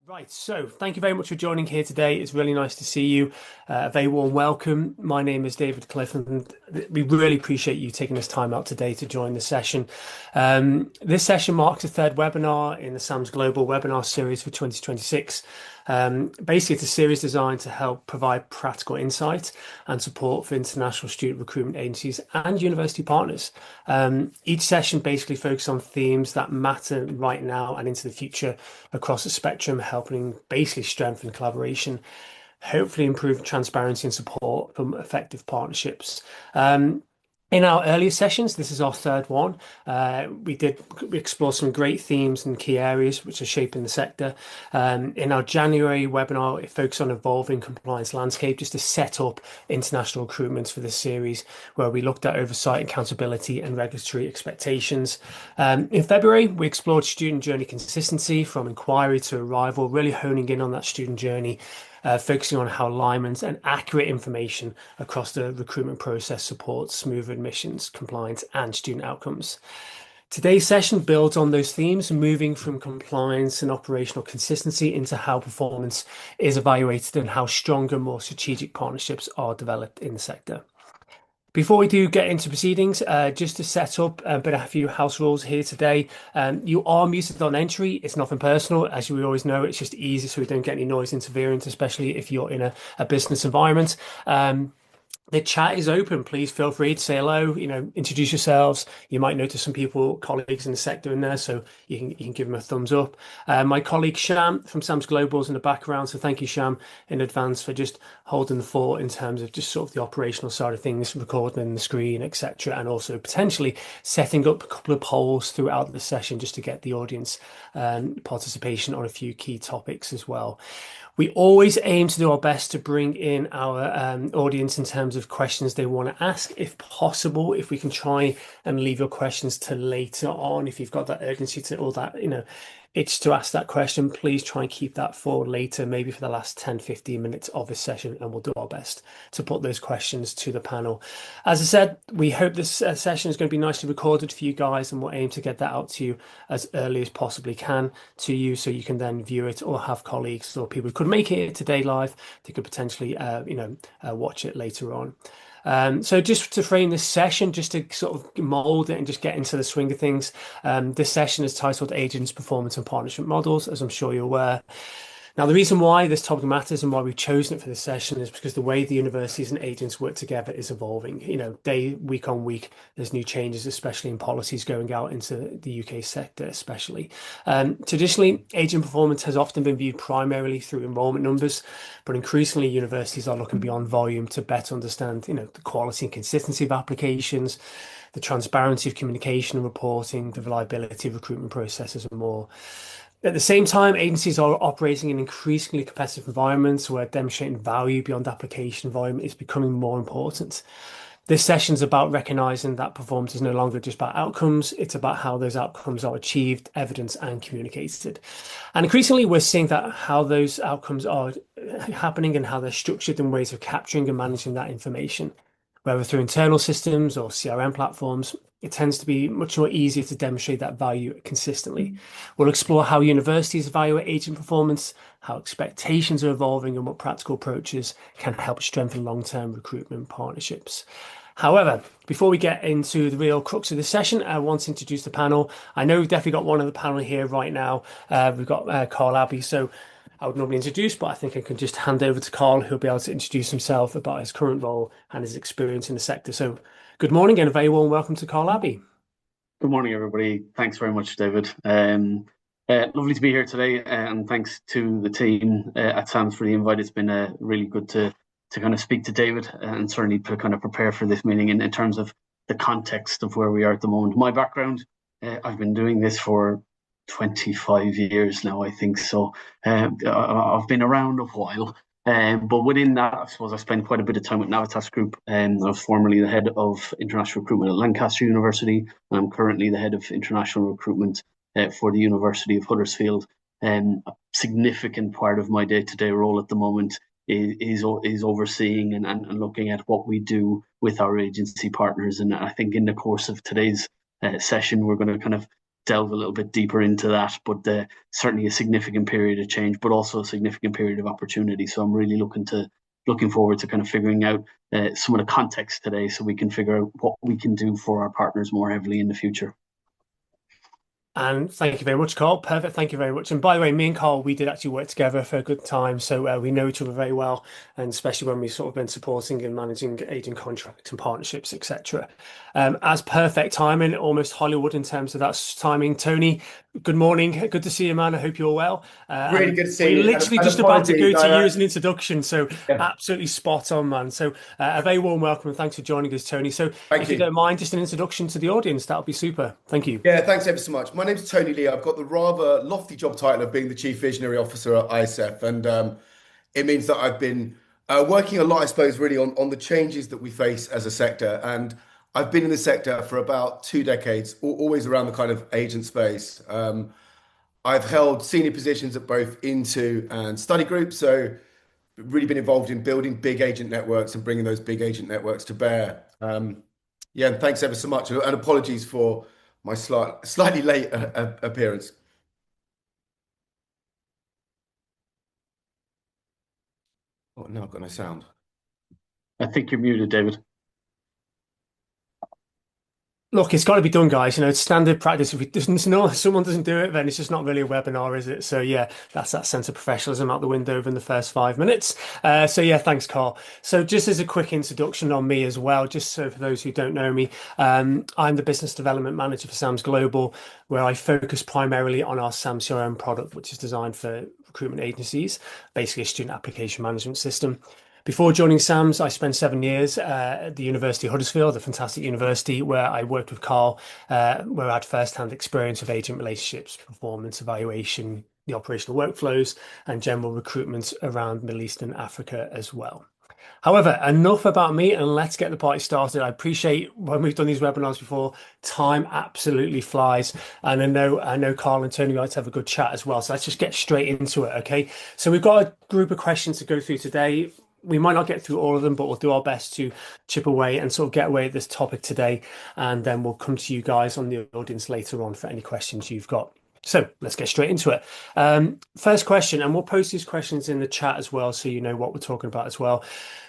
Right, so thank you very much for joining here today. It's really nice to see you. A very warm welcome. My name is David Cliff, and we really appreciate you taking this time out today to join the session. This session marks the third webinar in the SAMS Global webinar series for 2026. Basically, it's a series designed to help provide practical insight and support for international student recruitment agencies and university partners. Each session basically focuses on themes that matter right now and into the future across the spectrum, helping basically strengthen collaboration, hopefully improve transparency and support from effective partnerships. In our earlier sessions, this is our third one. We explored some great themes and key areas which are shaping the sector. In our January webinar, it focused on evolving compliance landscape, just to set up international recruitment for this series, where we looked at oversight, accountability, and regulatory expectations. In February, we explored student journey consistency from inquiry to arrival, really honing in on that student journey. Focusing on how alignment and accurate information across the recruitment process supports smooth admissions, compliance, and student outcomes. Today's session builds on those themes, moving from compliance and operational consistency into how performance is evaluated and how stronger, more strategic partnerships are developed in the sector. Before we do get into proceedings, just to set up a few house rules here today. You are muted on entry. It's nothing personal. As we always know, it's just easy so we don't get any noise interference, especially if you're in a business environment. The chat is open. Please feel free to say hello, introduce yourselves. You might notice some people, colleagues in the sector in there, so you can give them a thumbs up. My colleague Sham from SAMS Global is in the background, so thank you, Sham, in advance for just holding the fort in terms of just sort of the operational side of things, recording the screen, etc., and also potentially setting up a couple of polls throughout the session just to get the audience participation on a few key topics as well. We always aim to do our best to bring in our audience in terms of questions they want to ask, if possible. If we can try and leave your questions to later on, if you've got that urgency to all that, itch to ask that question, please try and keep that for later, maybe for the last 10-15 minutes of this session, and we'll do our best to put those questions to the panel. As I said, we hope this session is going to be nicely recorded for you guys, and we'll aim to get that out to you as early as possibly can to you, so you can then view it or have colleagues or people who could make it today live, they could potentially watch it later on. So just to frame this session, just to sort of mold it and just get into the swing of things, this session is titled Agents, Performance and Partnership Models, as I'm sure you're aware. Now, the reason why this topic matters and why we've chosen it for this session is because the way the universities and agents work together is evolving. Week on week, there's new changes, especially in policies going out into the UK sector, especially. Traditionally, agent performance has often been viewed primarily through enrolment numbers, but increasingly universities are looking beyond volume to better understand, the quality and consistency of applications, the transparency of communication and reporting, the reliability of recruitment processes, and more. At the same time, agencies are operating in increasingly competitive environments where demonstrating value beyond application volume is becoming more important. This session is about recognizing that performance is no longer just about outcomes, it's about how those outcomes are achieved, evidenced, and communicated. And increasingly, we're seeing that how those outcomes are happening and how they're structured in ways of capturing and managing that information. Whether through internal systems or CRM platforms, it tends to be much more easier to demonstrate that value consistently. We'll explore how universities evaluate agent performance, how expectations are evolving, and what practical approaches can help strengthen long-term recruitment partnerships. However, before we get into the real crux of this session, I want to introduce the panel. I know we've definitely got one on the panel here right now. We've got Carl Abbey. So I would normally introduce, but I think I can just hand over to Carl, who'll be able to introduce himself about his current role and his experience in the sector. So good morning and a very warm welcome to Carl Abbey. Good morning, everybody. Thanks very much, David. Lovely to be here today, and thanks to the team at SAMS for the invite. It's been really good to kind of speak to David and certainly to kind of prepare for this meeting in terms of the context of where we are at the moment. My background, I've been doing this for 25 years now, I think. So I've been around a while. But within that, I suppose I spent quite a bit of time with Navitas Group. I was formerly the head of international recruitment at Lancaster University, and I'm currently the head of international recruitment for the University of Huddersfield. A significant part of my day-to-day role at the moment is overseeing and looking at what we do with our agency partners. And I think in the course of today's session, we're going to kind of delve a little bit deeper into that. But certainly a significant period of change, but also a significant period of opportunity. So I'm really looking forward to kind of figuring out some of the context today, so we can figure out what we can do for our partners more heavily in the future. And thank you very much, Carl. Perfect. Thank you very much. And by the way, me and Carl, we did actually work together for a good time. So we know each other very well. And especially when we've sort of been supporting and managing agent contracts and partnerships, etc. As perfect timing, almost Hollywood in terms of that timing. Tony, good morning. Good to see you, man. I hope you're well. Really And good to see we're you. literally And just about to go apologies, to you as an introduction. So yeah, absolutely spot on, man. So a very warm welcome and thanks for joining us, Tony. So thank if you you. don't mind, just an introduction to the audience, that would be super. Thank you. Yeah, thanks ever so much. My name's Tony Lee. I've got the rather lofty job title of being the Chief Visionary Officer at ISF, and it means that I've been working a lot, I suppose, really on the changes that we face as a sector. And I've been in the sector for about 2 decades, always around the kind of agent space. I've held senior positions at both Into and study groups, so really been involved in building big agent networks and bringing those big agent networks to bear. Yeah, and thanks ever so much, and apologies for my slightly late appearance. Oh, no, I've got no sound. I think you're muted, David. Look, it's got to be done, guys. You know, it's standard practice. If it doesn't, no, someone doesn't do it, then it's just not really a webinar, is it? So yeah, that's that sense of professionalism out the window in the first 5 minutes. So yeah, thanks, Carl. So just as a quick introduction on me as well, just so for those who don't know me, I'm the business development manager for SAMS Global, where I focus primarily on our SAMS CRM product, which is designed for recruitment agencies, basically a student application management system. Before joining SAMS, I spent 7 years at the University of Huddersfield, a fantastic university where I worked with Carl, where I had first-hand experience of agent relationships, performance evaluation, the operational workflows, and general recruitment around Middle East and Africa as well. However, enough about me and let's get the party started. I appreciate when we've done these webinars before, time absolutely flies. And I know Carl and Tony like to have a good chat as well. So let's just get straight into it, okay? So we've got a group of questions to go through today. We might not get through all of them, but we'll do our best to chip away and sort of get away at this topic today. And then we'll come to you guys on the audience later on for any questions you've got. So let's get straight into it. First question, and we'll post these questions in the chat as well, so you know what we're talking about as well.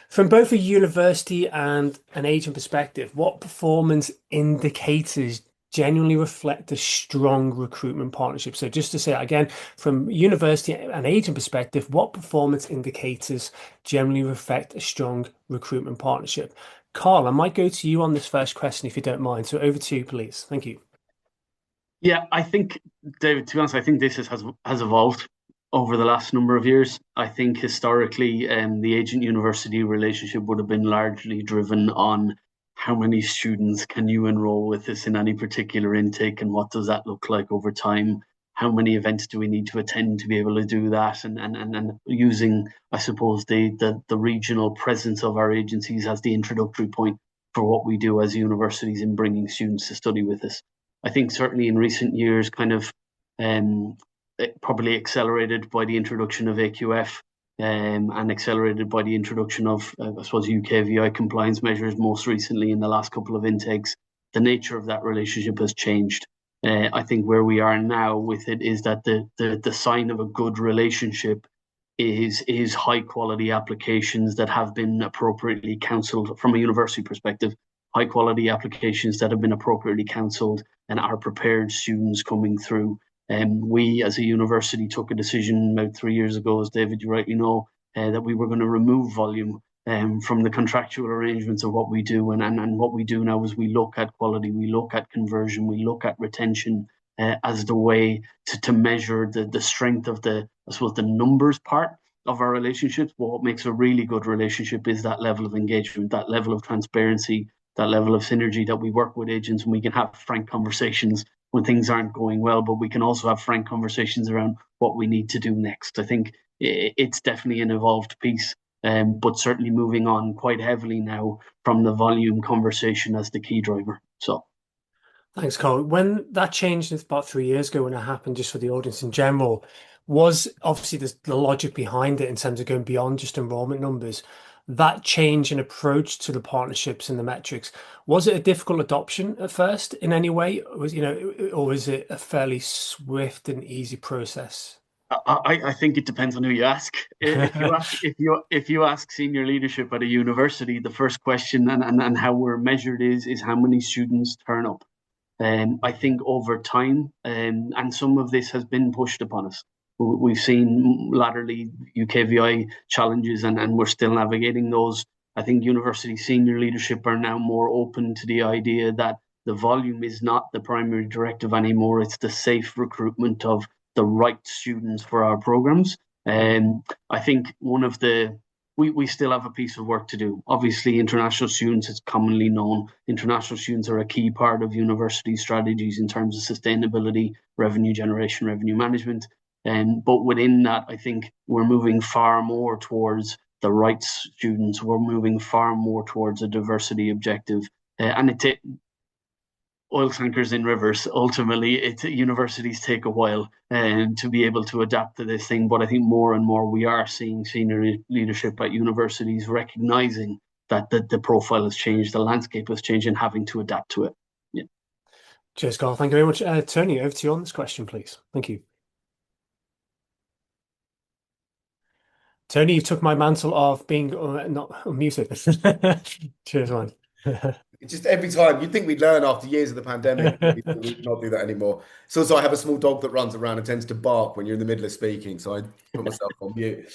From both a university and an agent perspective, what performance indicators genuinely reflect a strong recruitment partnership? So just to say that again, from university and agent perspective, what performance indicators generally reflect a strong recruitment partnership? Carl, I might go to you on this first question if you don't mind. So over to you, please. Thank you. Yeah, I think, David, to be honest, I think this has evolved over the last number of years. I think historically, the agent university relationship would have been largely driven on how many students can you enroll with us in any particular intake, and what does that look like over time? How many events do we need to attend to be able to do that? And using, I suppose, the regional presence of our agencies as the introductory point for what we do as universities in bringing students to study with us. I think certainly in recent years, kind of probably accelerated by the introduction of AQF, and accelerated by the introduction of, I suppose, UKVI compliance measures most recently in the last couple of intakes. The nature of that relationship has changed. I think where we are now with it is that the sign of a good relationship is high quality applications that have been appropriately counselled from a university perspective, high quality applications that have been appropriately counselled and are prepared students coming through. We as a university took a decision about 3 years ago, as David, you rightly know, that we were going to remove volume from the contractual arrangements of what we do. And what we do now is we look at quality, we look at conversion, we look at retention as the way to measure the strength of I suppose, the numbers part of our relationships. But what makes a really good relationship is that level of engagement, that level of transparency, that level of synergy, that we work with agents and we can have frank conversations when things aren't going well, but we can also have frank conversations around what we need to do next. I think it's definitely an evolved piece, but certainly moving on quite heavily now from the volume conversation as the key driver. So. Thanks, Carl. When that changed about 3 years ago, when it happened, just for the audience in general, was obviously the logic behind it in terms of going beyond just enrollment numbers. that change in approach to the partnerships and the metrics, was it a difficult adoption at first in any way? Or was it a fairly swift and easy process? I think it depends on who you ask. If you ask senior leadership at a university, the first question and how we're measured is how many students turn up. I think over time, and some of this has been pushed upon us. We've seen latterly UKVI challenges, and we're still navigating those. I think university senior leadership are now more open to the idea that the volume is not the primary directive anymore. It's the safe recruitment of the right students for our programs. I think one of the we still have a piece of work to do. Obviously, international students, it's commonly known, international students are a key part of university strategies in terms of sustainability, revenue generation, revenue management. But within that, I think we're moving far more towards the right students. We're moving far more towards a diversity objective. And oil tankers in rivers. Ultimately, universities take a while to be able to adapt to this thing. But I think more and more we are seeing senior leadership at universities recognizing that the profile has changed, the landscape has changed, and having to adapt to it. Yeah. Cheers, Carl. Thank you very much. Tony, over to you on this question, please. Thank you. Tony, you took my mantle of being not unmuted. Cheers, man. It's just every time you'd think we'd learn after years of the pandemic, we'd not do that anymore. So also, I have a small dog that runs around and tends to bark when you're in the middle of speaking, so I put myself on mute.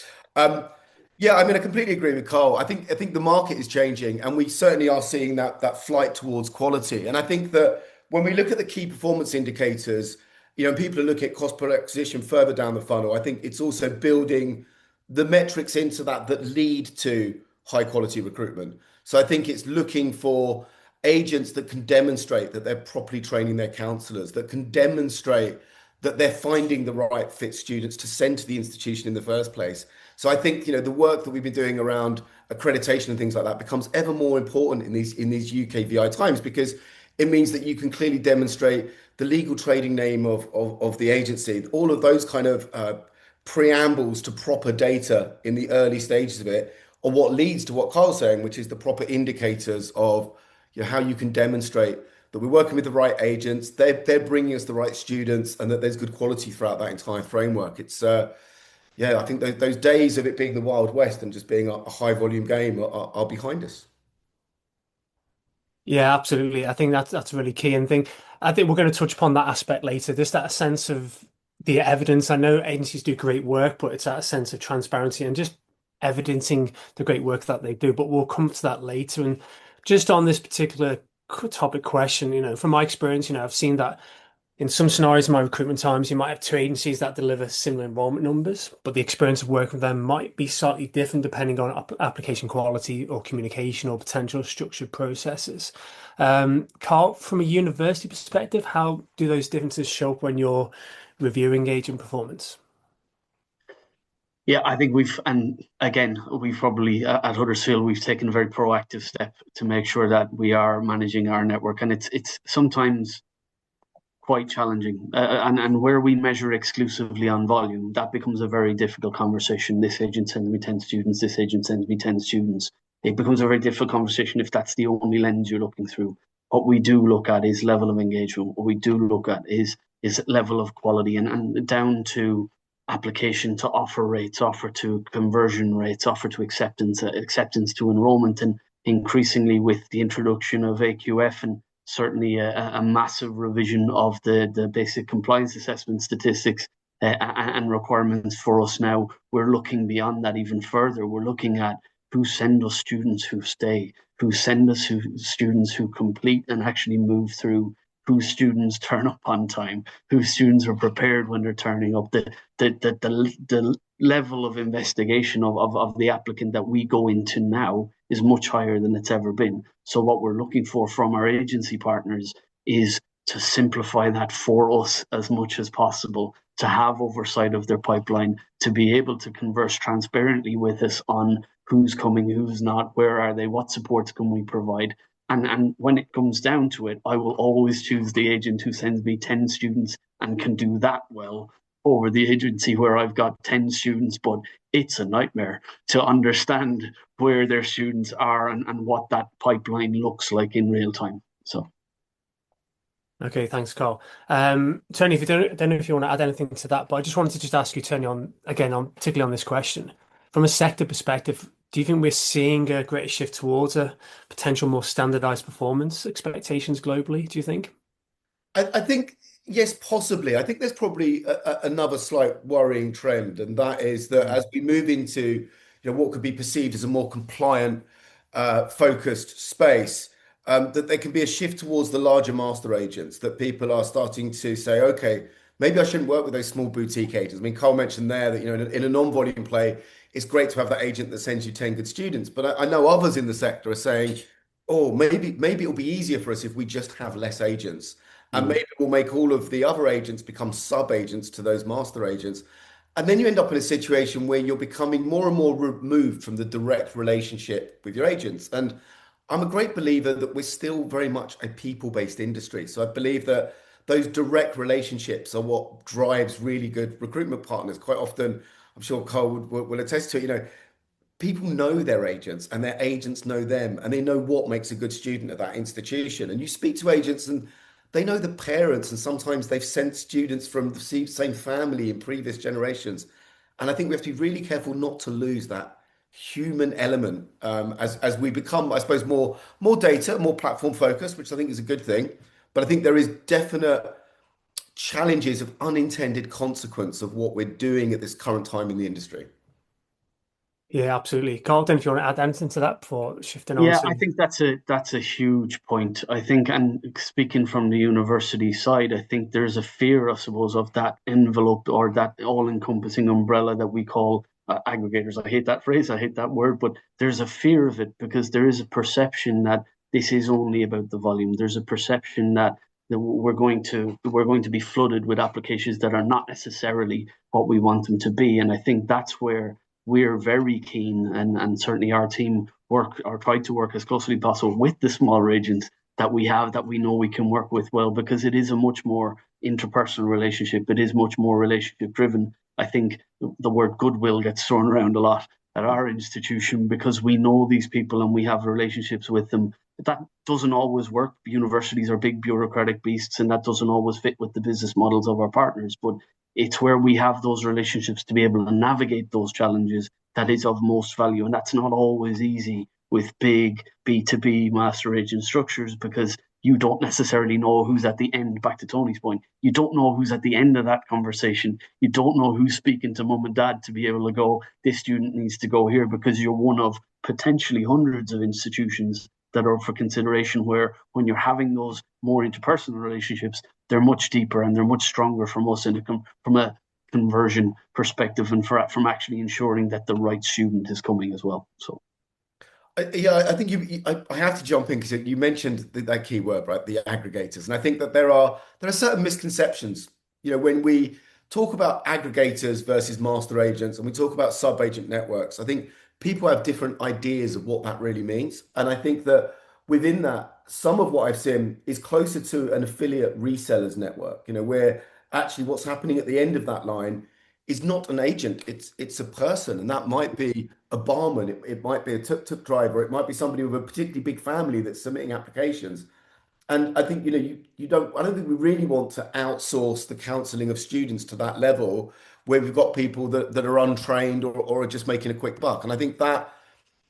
Yeah, I mean, I completely agree with Carl. I think the market is changing, and we certainly are seeing that flight towards quality. And I think that when we look at the key performance indicators, and people are looking at cost per acquisition further down the funnel, I think it's also building the metrics into that lead to high quality recruitment. So I think it's looking for agents that can demonstrate that they're properly training their counselors, that can demonstrate that they're finding the right fit students to send to the institution in the first place. So I think the work that we've been doing around accreditation and things like that becomes ever more important in these UKVI times, because it means that you can clearly demonstrate the legal trading name of the agency, all of those kind of preambles to proper data in the early stages of it, or what leads to what Carl's saying, which is the proper indicators of how you can demonstrate that we're working with the right agents, they're bringing us the right students, and that there's good quality throughout that entire framework. It's yeah, I think those days of it being the Wild West and just being a high volume game are behind us. Yeah, absolutely. I think that's really key. And I think we're going to touch upon that aspect later. Just that sense of the evidence. I know agencies do great work, but it's that sense of transparency and just evidencing the great work that they do. But we'll come to that later. And just on this particular topic question, from my experience, I've seen that in some scenarios in my recruitment times, you might have two agencies that deliver similar enrollment numbers, but the experience of working with them might be slightly different depending on application quality or communication or potential structured processes. Carl, from a university perspective, how do those differences show up when you're reviewing agent performance? Yeah, I think we've probably at Huddersfield, we've taken a very proactive step to make sure that we are managing our network, and it's sometimes quite challenging. And where we measure exclusively on volume, that becomes a very difficult conversation. This agent sends me 10 students, this agent sends me 10 students. It becomes a very difficult conversation if that's the only lens you're looking through. What we do look at is level of engagement. What we do look at is level of quality, and down to application to offer rates, offer to conversion rates, offer to acceptance to enrolment, and increasingly with the introduction of AQF and certainly a massive revision of the basic compliance assessment statistics and requirements for us now. We're looking beyond that even further. We're looking at who send us students who stay, who send us students who complete and actually move through, whose students turn up on time, whose students are prepared when they're turning up. The level of investigation of the applicant that we go into now is much higher than it's ever been. So what we're looking for from our agency partners is to simplify that for us as much as possible, to have oversight of their pipeline, to be able to converse transparently with us on who's coming, who's not, where are they, what supports can we provide. And when it comes down to it, I will always choose the agent who sends me 10 students and can do that well over the agency where I've got 10 students, but it's a nightmare to understand where their students are and what that pipeline looks like in real time. So. Okay, thanks, Carl. Tony, if you don't know if you want to add anything to that, but I just wanted to just ask you, Tony, on again, on particularly on this question, from a sector perspective, do you think we're seeing a greater shift towards a potential more standardized performance expectations globally? Do you think? I think, yes, possibly. I think there's probably another slight worrying trend, and that is that Mm. as we move into what could be perceived as a more compliant, focused space, that there can be a shift towards the larger master agents, that people are starting to say, okay, maybe I shouldn't work with those small boutique agents. I mean, Carl mentioned there that in a non-volume play, it's great to have that agent that sends you 10 good students, but I know others in the sector are saying, oh, maybe it'll be easier for us if we just have less agents. And Mm. maybe we'll make all of the other agents become sub-agents to those master agents. And then you end up in a situation where you're becoming more and more removed from the direct relationship with your agents. And I'm a great believer that we're still very much a people-based industry. So I believe that those direct relationships are what drives really good recruitment partners. Quite often, I'm sure Carl will attest to it, people know their agents and their agents know them and they know what makes a good student at that institution. And you speak to agents and they know the parents, and sometimes they've sent students from the same family in previous generations. And I think we have to be really careful not to lose that human element, as we become, I suppose, more data, more platform focused, which I think is a good thing. But I think there is definite challenges of unintended consequence of what we're doing at this current time in the industry. Yeah, absolutely. Carlton, if you want to add anything to that before shifting on Yeah, I to. think that's a huge point. I think, and speaking from the university side, I think there's a fear, I suppose, of that envelope or that all-encompassing umbrella that we call aggregators. I hate that phrase, I hate that word, but there's a fear of it because there is a perception that this is only about the volume. There's a perception that we're going to be flooded with applications that are not necessarily what we want them to be, and I think that's where we're very keen, and certainly our team work or try to work as closely as possible with the smaller agents that we have that we know we can work with well, because it is a much more interpersonal relationship. It is much more relationship driven. I think the word goodwill gets thrown around a lot at our institution because we know these people and we have relationships with them. That doesn't always work. Universities are big bureaucratic beasts, and that doesn't always fit with the business models of our partners. But it's where we have those relationships to be able to navigate those challenges that is of most value. And that's not always easy with big B2B master agent structures because you don't necessarily know who's at the end. Back to Tony's point, you don't know who's at the end of that conversation. You don't know who's speaking to mum and dad to be able to go, this student needs to go here, because you're one of potentially hundreds of institutions that are up for consideration, where when you're having those more interpersonal relationships, they're much deeper and they're much stronger from us from a conversion perspective, and from actually ensuring that the right student is coming as well. So. Yeah, I think I have to jump in because you mentioned that key word, right? The aggregators, and I think that there are certain misconceptions. When we talk about aggregators versus master agents, and we talk about sub-agent networks, I think people have different ideas of what that really means, and I think that within that, some of what I've seen is closer to an affiliate resellers network. Where actually what's happening at the end of that line is not an agent; it's a person, and that might be a barman, it might be a tuk-tuk driver, it might be somebody with a particularly big family that's submitting applications. And I think, I don't think we really want to outsource the counseling of students to that level where we've got people that are untrained or are just making a quick buck. And I think that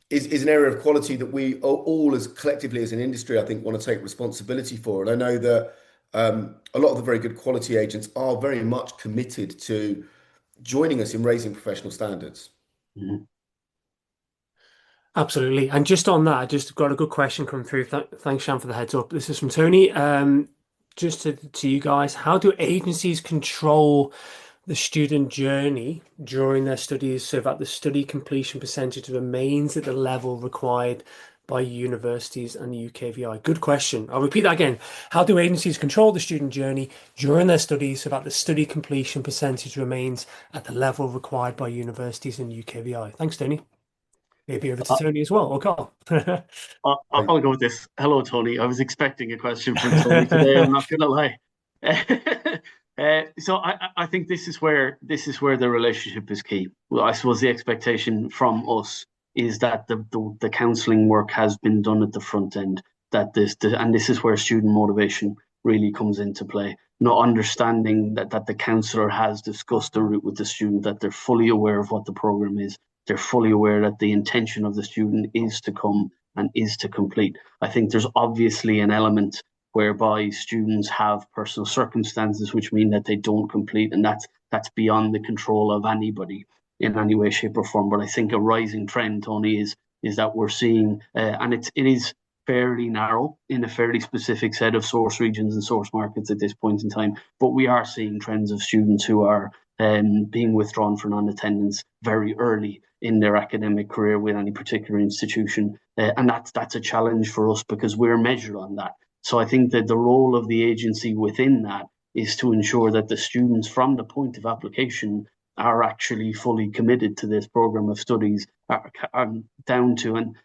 is an area of quality that we all as collectively as an industry, I think, want to take responsibility for. And I know that a lot of the very good quality agents are very much committed to joining us in raising professional standards. Mhm. Absolutely. And just on that, I just got a good question come through. Thanks, Shan, for the heads up. This is from Tony. Just to you guys, how do agencies control the student journey during their studies so that the study completion percentage remains at the level required by universities and the UKVI? Good question. I'll repeat that again. How do agencies control the student journey during their studies so that the study completion percentage remains at the level required by universities and UKVI? Thanks, Tony. Maybe over to Uh, Tony as well, or Carl. I'll go with this. Hello, Tony. I was expecting a question from Tony today. I'm not going to lie. So I think this is where the relationship is key. Well, I suppose the expectation from us is that the counselling work has been done at the front end. And this is where student motivation really comes into play. Not understanding that the counsellor has discussed the route with the student, that they're fully aware of what the program is. They're fully aware that the intention of the student is to come and is to complete. I think there's obviously an element whereby students have personal circumstances which mean that they don't complete, and that's beyond the control of anybody in any way, shape, or form. But I think a rising trend, Tony, is that we're seeing, and it is fairly narrow in a fairly specific set of source regions and source markets at this point in time. But we are seeing trends of students who are being withdrawn for non-attendance very early in their academic career with any particular institution, and that's a challenge for us because we're measured on that. So I think that the role of the agency within that is to ensure that the students from the point of application are actually fully committed to this program of studies, are down to, and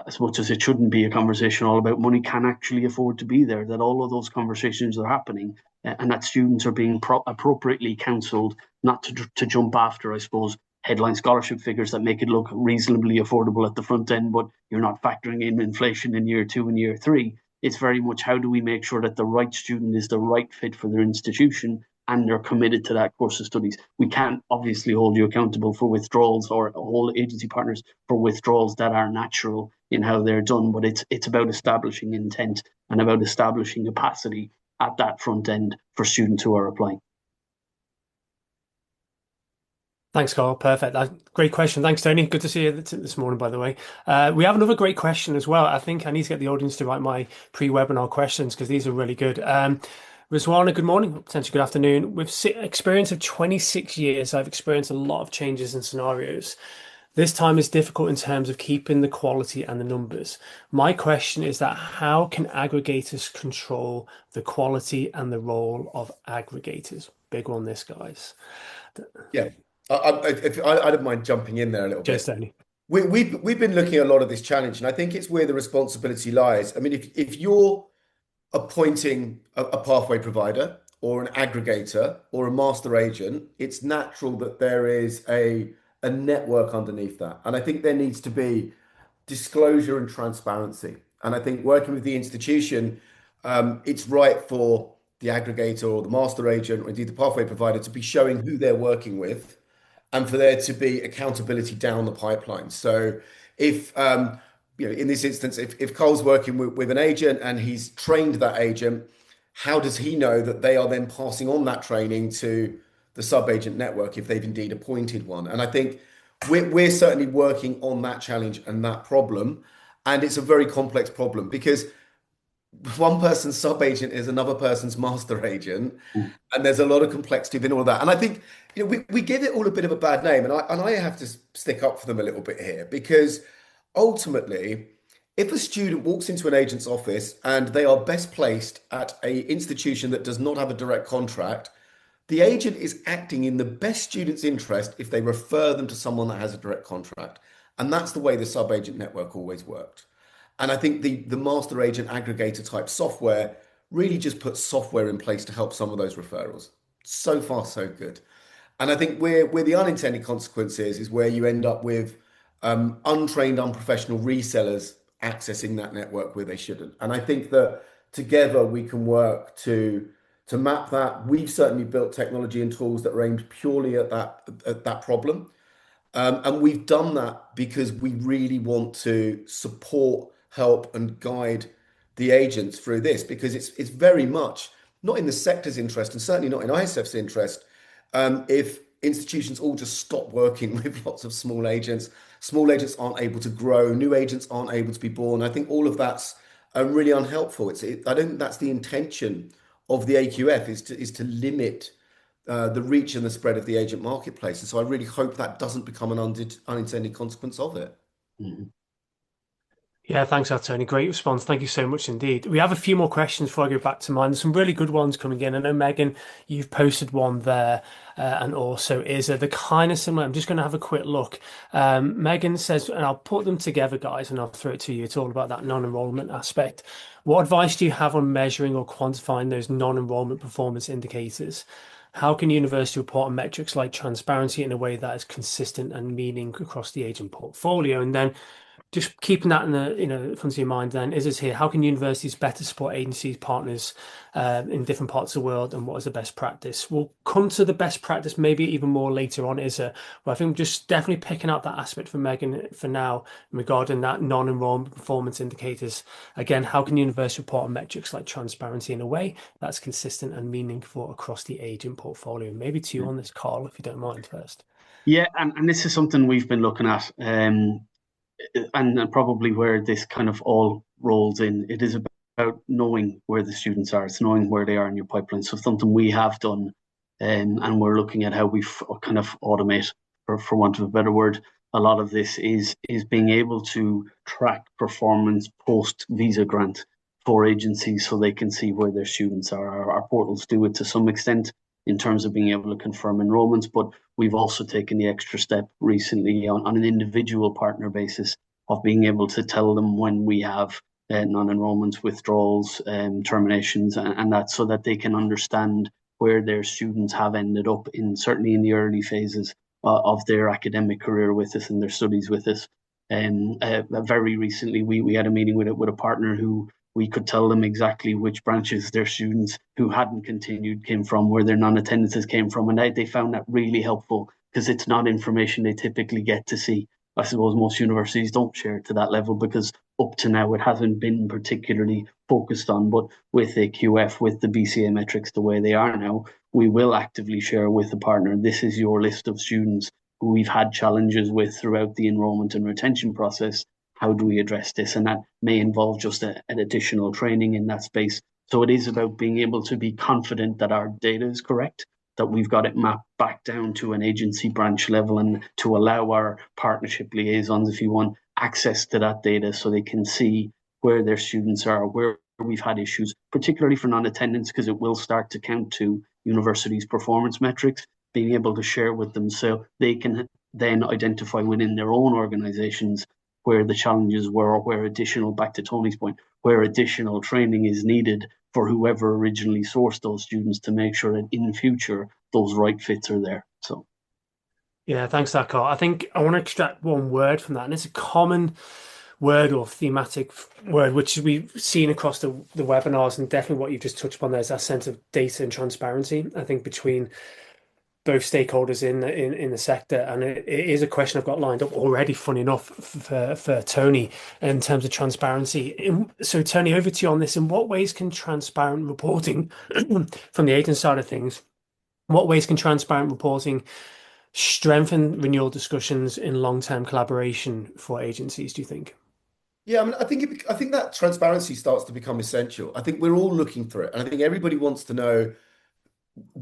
as much as it shouldn't be a conversation all about money, can actually afford to be there, that all of those conversations are happening, and that students are being appropriately counselled not to jump after, I suppose, headline scholarship figures that make it look reasonably affordable at the front end, but you're not factoring in inflation in year 2 and year 3. It's very much how do we make sure that the right student is the right fit for their institution and they're committed to that course of studies. We can't obviously hold you accountable for withdrawals or hold agency partners for withdrawals that are natural in how they're done, but it's about establishing intent and about establishing capacity at that front end for students who are applying. Thanks, Carl. Perfect. Great question. Thanks, Tony. Good to see you this morning, by the way. We have another great question as well. I think I need to get the audience to write my pre-webinar questions because these are really good. Rizwana, good morning, potentially good afternoon. With experience of 26 years, I've experienced a lot of changes in scenarios. This time is difficult in terms of keeping the quality and the numbers. My question is that how can aggregators control the quality and the role of aggregators? Big one, this, guys. Yeah, I don't mind jumping in there a little bit. Cheers, Tony. We've been looking at a lot of this challenge, and I think it's where the responsibility lies. I mean, if you're appointing a pathway provider or an aggregator or a master agent, it's natural that there is a network underneath that. And I think there needs to be disclosure and transparency. And I think working with the institution, it's right for the aggregator or the master agent or indeed the pathway provider to be showing who they're working with and for there to be accountability down the pipeline. So if in this instance, if Cole's working with an agent and he's trained that agent, how does he know that they are then passing on that training to the sub-agent network if they've indeed appointed one? And I think we're certainly working on that challenge and that problem. And it's a very complex problem because one person's sub-agent is another person's master agent, and there's a lot of complexity in all of that. And I think we give it all a bit of a bad name, and I have to stick up for them a little bit here because ultimately, if a student walks into an agent's office and they are best placed at an institution that does not have a direct contract, the agent is acting in the best student's interest if they refer them to someone that has a direct contract. And that's the way the sub-agent network always worked. And I think the master agent aggregator type software really just puts software in place to help some of those referrals. So far, so good. And I think where the unintended consequences is where you end up with untrained, unprofessional resellers accessing that network where they shouldn't. And I think that together we can work to map that. We've certainly built technology and tools that are aimed purely at that problem. And we've done that because we really want to support, help, and guide the agents through this because it's very much not in the sector's interest and certainly not in ISF's interest if institutions all just stop working with lots of small agents aren't able to grow, new agents aren't able to be born. I think all of that's really unhelpful. I don't think that's the intention of the AQF is to limit the reach and the spread of the agent marketplace. And so I really hope that doesn't become an unintended consequence of it. Mm-hmm. Yeah, thanks, Tony. Great response. Thank you so much indeed. We have a few more questions before I go back to mine. There's some really good ones coming in. I know, Megan, you've posted one there, and also Izza. They're kind of similar. I'm just going to have a quick look. Megan says, and I'll put them together, guys, and I'll throw it to you. It's all about that non-enrollment aspect. What advice do you have on measuring or quantifying those non-enrollment performance indicators? how can university report on metrics like transparency in a way that is consistent and meaning across the agent portfolio? And then just keeping that in the front of your mind then is here, how can universities better support agencies partners in different parts of the world, and what is the best practice? We'll come to the best practice maybe even more later on, is well, I think just definitely picking up that aspect from Megan for now regarding that non-enrollment performance indicators. Again, how can universities report on metrics like transparency in a way that's consistent and meaningful across the agent portfolio? Maybe to you on this, Carl, if you don't mind first. Yeah, and this is something we've been looking at. And probably where this kind of all rolls in, it is about knowing where the students are. It's knowing where they are in your pipeline. So something we have done, and we're looking at how we kind of automate, for want of a better word, a lot of this is being able to track performance post visa grant for agencies so they can see where their students are. Our portals do it to some extent in terms of being able to confirm enrollments, but we've also taken the extra step recently on an individual partner basis of being able to tell them when we have non-enrollments, withdrawals, terminations, and that, so that they can understand where their students have ended up in, certainly in the early phases of their academic career with us and their studies with us. Very recently, we had a meeting with a partner who we could tell them exactly which branches their students who hadn't continued came from, where their non-attendances came from. And they found that really helpful because it's not information they typically get to see. I suppose most universities don't share it to that level because up to now it hasn't been particularly focused on. But with the QF, with the BCA metrics the way they are now, we will actively share with the partner, this is your list of students who we've had challenges with throughout the enrollment and retention process. How do we address this? And that may involve just an additional training in that space. So it is about being able to be confident that our data is correct, that we've got it mapped back down to an agency branch level, and to allow our partnership liaisons, if you want, access to that data so they can see where their students are, where we've had issues, particularly for non-attendance, because it will start to count to universities' performance metrics, being able to share with them so they can then identify within their own organizations where the challenges were, or where additional, back to Tony's point, where additional training is needed for whoever originally sourced those students to make sure that in future those right fits are there. So, yeah, thanks, for that, Carl. I think I want to extract one word from that, and it's a common word or thematic word, which we've seen across the webinars, and definitely what you've just touched upon there is that sense of data and transparency, I think, between both stakeholders in the sector. And it is a question I've got lined up already, funny enough, for Tony in terms of transparency. So Tony, over to you on this. In what ways can transparent reporting from the agent side of things, what ways can transparent reporting strengthen renewal discussions in long-term collaboration for agencies, do you think? Yeah, I mean, I think that transparency starts to become essential. I think we're all looking for it, and I think everybody wants to know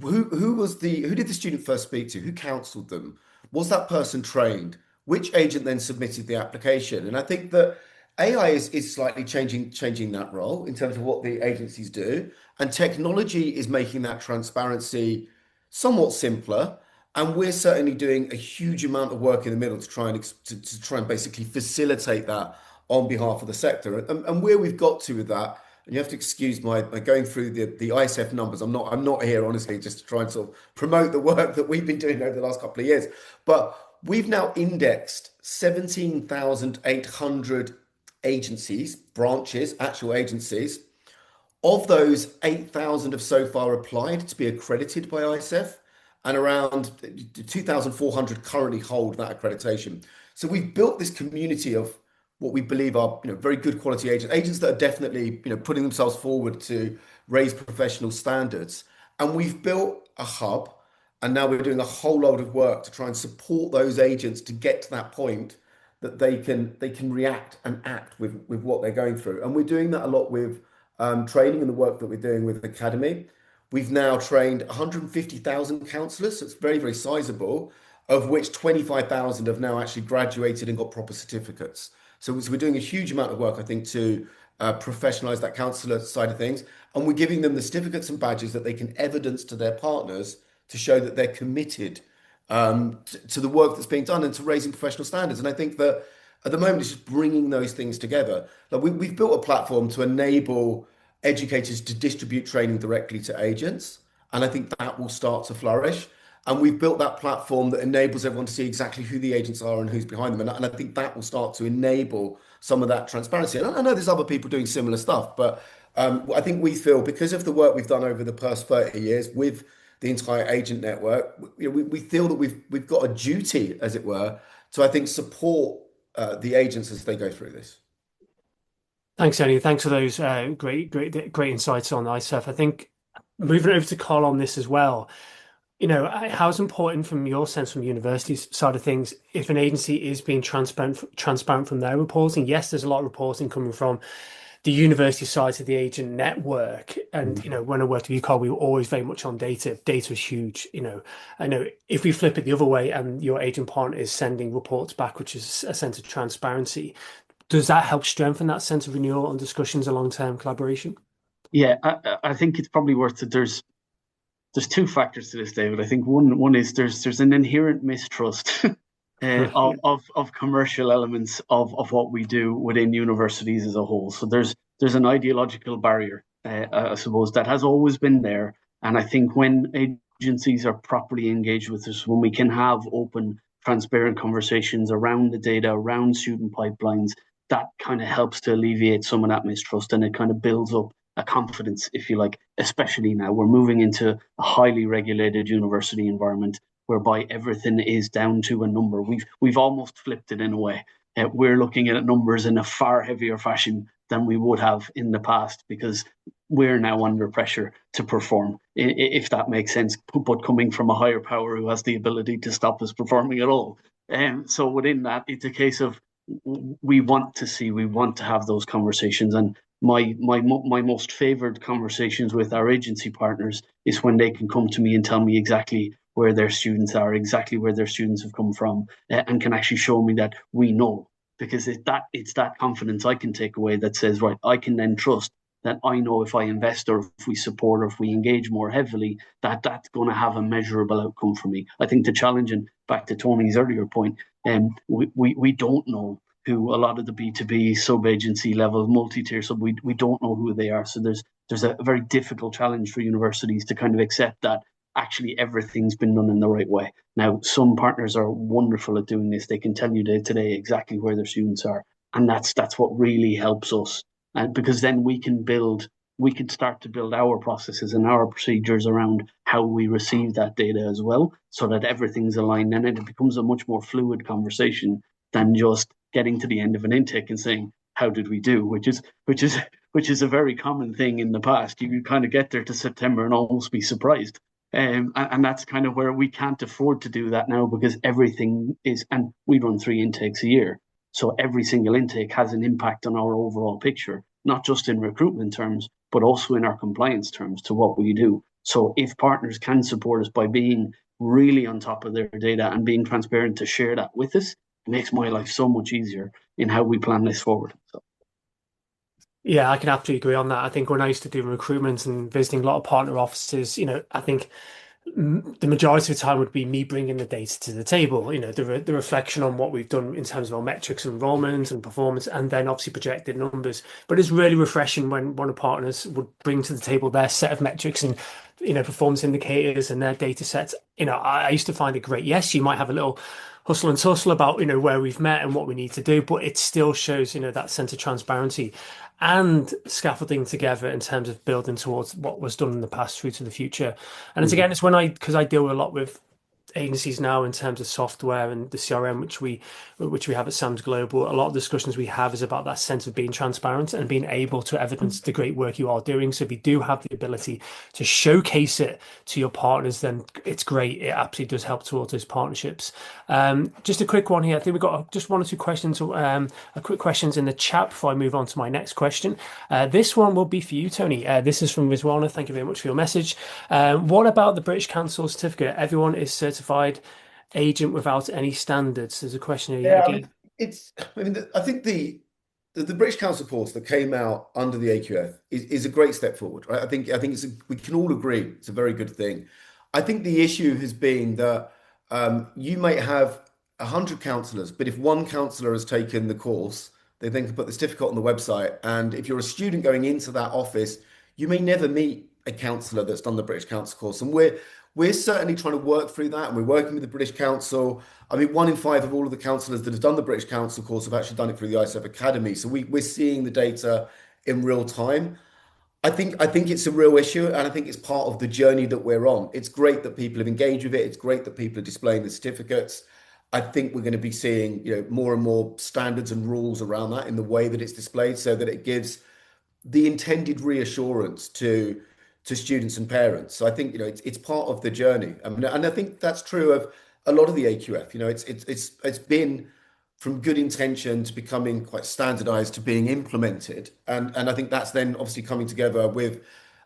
who did the student first speak to? Who counseled them? Was that person trained? Which agent then submitted the application? And I think that AI is slightly changing that role in terms of what the agencies do. And technology is making that transparency somewhat simpler. And we're certainly doing a huge amount of work in the middle to try and basically facilitate that on behalf of the sector. And where we've got to with that, and you have to excuse my going through the ISF numbers. I'm not here honestly just to try and sort of promote the work that we've been doing over the last couple of years. But we've now indexed 17,800 agencies, branches, actual agencies. Of those, 8,000 have so far applied to be accredited by ISF, and around 2,400 currently hold that accreditation. So we've built this community of what we believe are, very good quality agents that are definitely, putting themselves forward to raise professional standards. And we've built a hub, and now we're doing a whole load of work to try and support those agents to get to that point that they can react and act with what they're going through. And we're doing that a lot with training and the work that we're doing with Academy. We've now trained 150,000 counsellors, so it's very, very sizable, of which 25,000 have now actually graduated and got proper certificates. So we're doing a huge amount of work, I think, to professionalize that counsellor side of things. And we're giving them the certificates and badges that they can evidence to their partners to show that they're committed to the work that's being done and to raising professional standards. And I think that at the moment, it's just bringing those things together. Like we've built a platform to enable educators to distribute training directly to agents. And I think that will start to flourish. And we've built that platform that enables everyone to see exactly who the agents are and who's behind them. And I think that will start to enable some of that transparency. And I know there's other people doing similar stuff, but I think we feel because of the work we've done over the past 30 years with the entire agent network, we feel that we've got a duty, as it were, to I think support the agents as they go through this. Thanks, Tony. Thanks for those great insights on ISEF. I think moving over to Carl on this as well. How's important from your sense from the university side of things, if an agency is being transparent from their reporting? Yes, there's a lot of reporting coming from the university side to the agent network. And, when I worked with you, Carl, we were always very much on data. Data is huge. I know if we flip it the other way and your agent partner is sending reports back, which is a sense of transparency, does that help strengthen that sense of renewal and discussions and long-term collaboration? Yeah, I think it's probably worth it. There's two factors to this, David. I think one is there's an inherent mistrust of commercial elements of what we do within universities as a whole. So there's an ideological barrier, I suppose, that has always been there. And I think when agencies are properly engaged with us, when we can have open, transparent conversations around the data, around student pipelines, that kind of helps to alleviate some of that mistrust, and it kind of builds up a confidence, if you like, especially now we're moving into a highly regulated university environment whereby everything is down to a number. We've almost flipped it in a way. We're looking at numbers in a far heavier fashion than we would have in the past because we're now under pressure to perform, if that makes sense, but coming from a higher power who has the ability to stop us performing at all. So within that, it's a case of we want to have those conversations. And my most favored conversations with our agency partners is when they can come to me and tell me exactly where their students are, exactly where their students have come from, and can actually show me that we know. Because it's that confidence I can take away that says, right, I can then trust that I know if I invest or if we support or if we engage more heavily, that's going to have a measurable outcome for me. I think the challenge, and back to Tony's earlier point, we don't know who a lot of the B2B sub-agency level multi-tier sub, we don't know who they are. So there's a very difficult challenge for universities to kind of accept that actually everything's been done in the right way. Now, some partners are wonderful at doing this. They can tell you today exactly where their students are. And that's what really helps us. Because then we can start to build our processes and our procedures around how we receive that data as well, so that everything's aligned, and it becomes a much more fluid conversation than just getting to the end of an intake and saying, how did we do? Which is a very common thing in the past. You kind of get there to September and almost be surprised. And that's kind of where we can't afford to do that now, because everything is, and we run 3 intakes a year. So every single intake has an impact on our overall picture, not just in recruitment terms, but also in our compliance terms to what we do. So if partners can support us by being really on top of their data and being transparent to share that with us, it makes my life so much easier in how we plan this forward. So. Yeah, I can absolutely agree on that. I think when I used to do recruitment and visiting a lot of partner offices, I think the majority of the time would be me bringing the data to the table, the reflection on what we've done in terms of our metrics, enrollment and performance, and then obviously projected numbers. But it's really refreshing when one of the partners would bring to the table their set of metrics and performance indicators and their data sets. I used to find it great. Yes, you might have a little hustle and tussle about where we've met and what we need to do, but it still shows that sense of transparency and scaffolding together in terms of building towards what was done in the past through to the future. And it's again, it's because I deal a lot with agencies now in terms of software and the CRM which we have at SAMS Global. A lot of discussions we have is about that sense of being transparent and being able to evidence the great work you are doing. So if you do have the ability to showcase it to your partners, then it's great. It absolutely does help towards those partnerships. Just a quick one here. I think we've got just 1 or 2 questions, quick questions in the chat before I move on to my next question. This one will be for you, Tony. This is from Rizwana. Thank you very much for your message. What about the British Council certificate? Everyone is certified agent without any standards. There's a question here again. I think the British Council reports that came out under the AQF is a great step forward, right? I think we can all agree it's a very good thing. I think the issue has been that you might have 100 counsellors, but if one counsellor has taken the course, they then can put the certificate on the website. And if you're a student going into that office, you may never meet a counsellor that's done the British Council course, and we're certainly trying to work through that, and we're working with the British Council. I mean, 1 in 5 of all of the counsellors that have done the British Council course have actually done it through the ISEF Academy. So we're seeing the data in real time. I think it's a real issue, and I think it's part of the journey that we're on. It's great that people have engaged with it. It's great that people are displaying the certificates. I think we're going to be seeing, more and more standards and rules around that in the way that it's displayed, so that it gives the intended reassurance to students and parents. So I think, it's part of the journey. I mean, and I think that's true of a lot of the AQF. It's been from good intention to becoming quite standardized to being implemented. And I think that's then obviously coming together with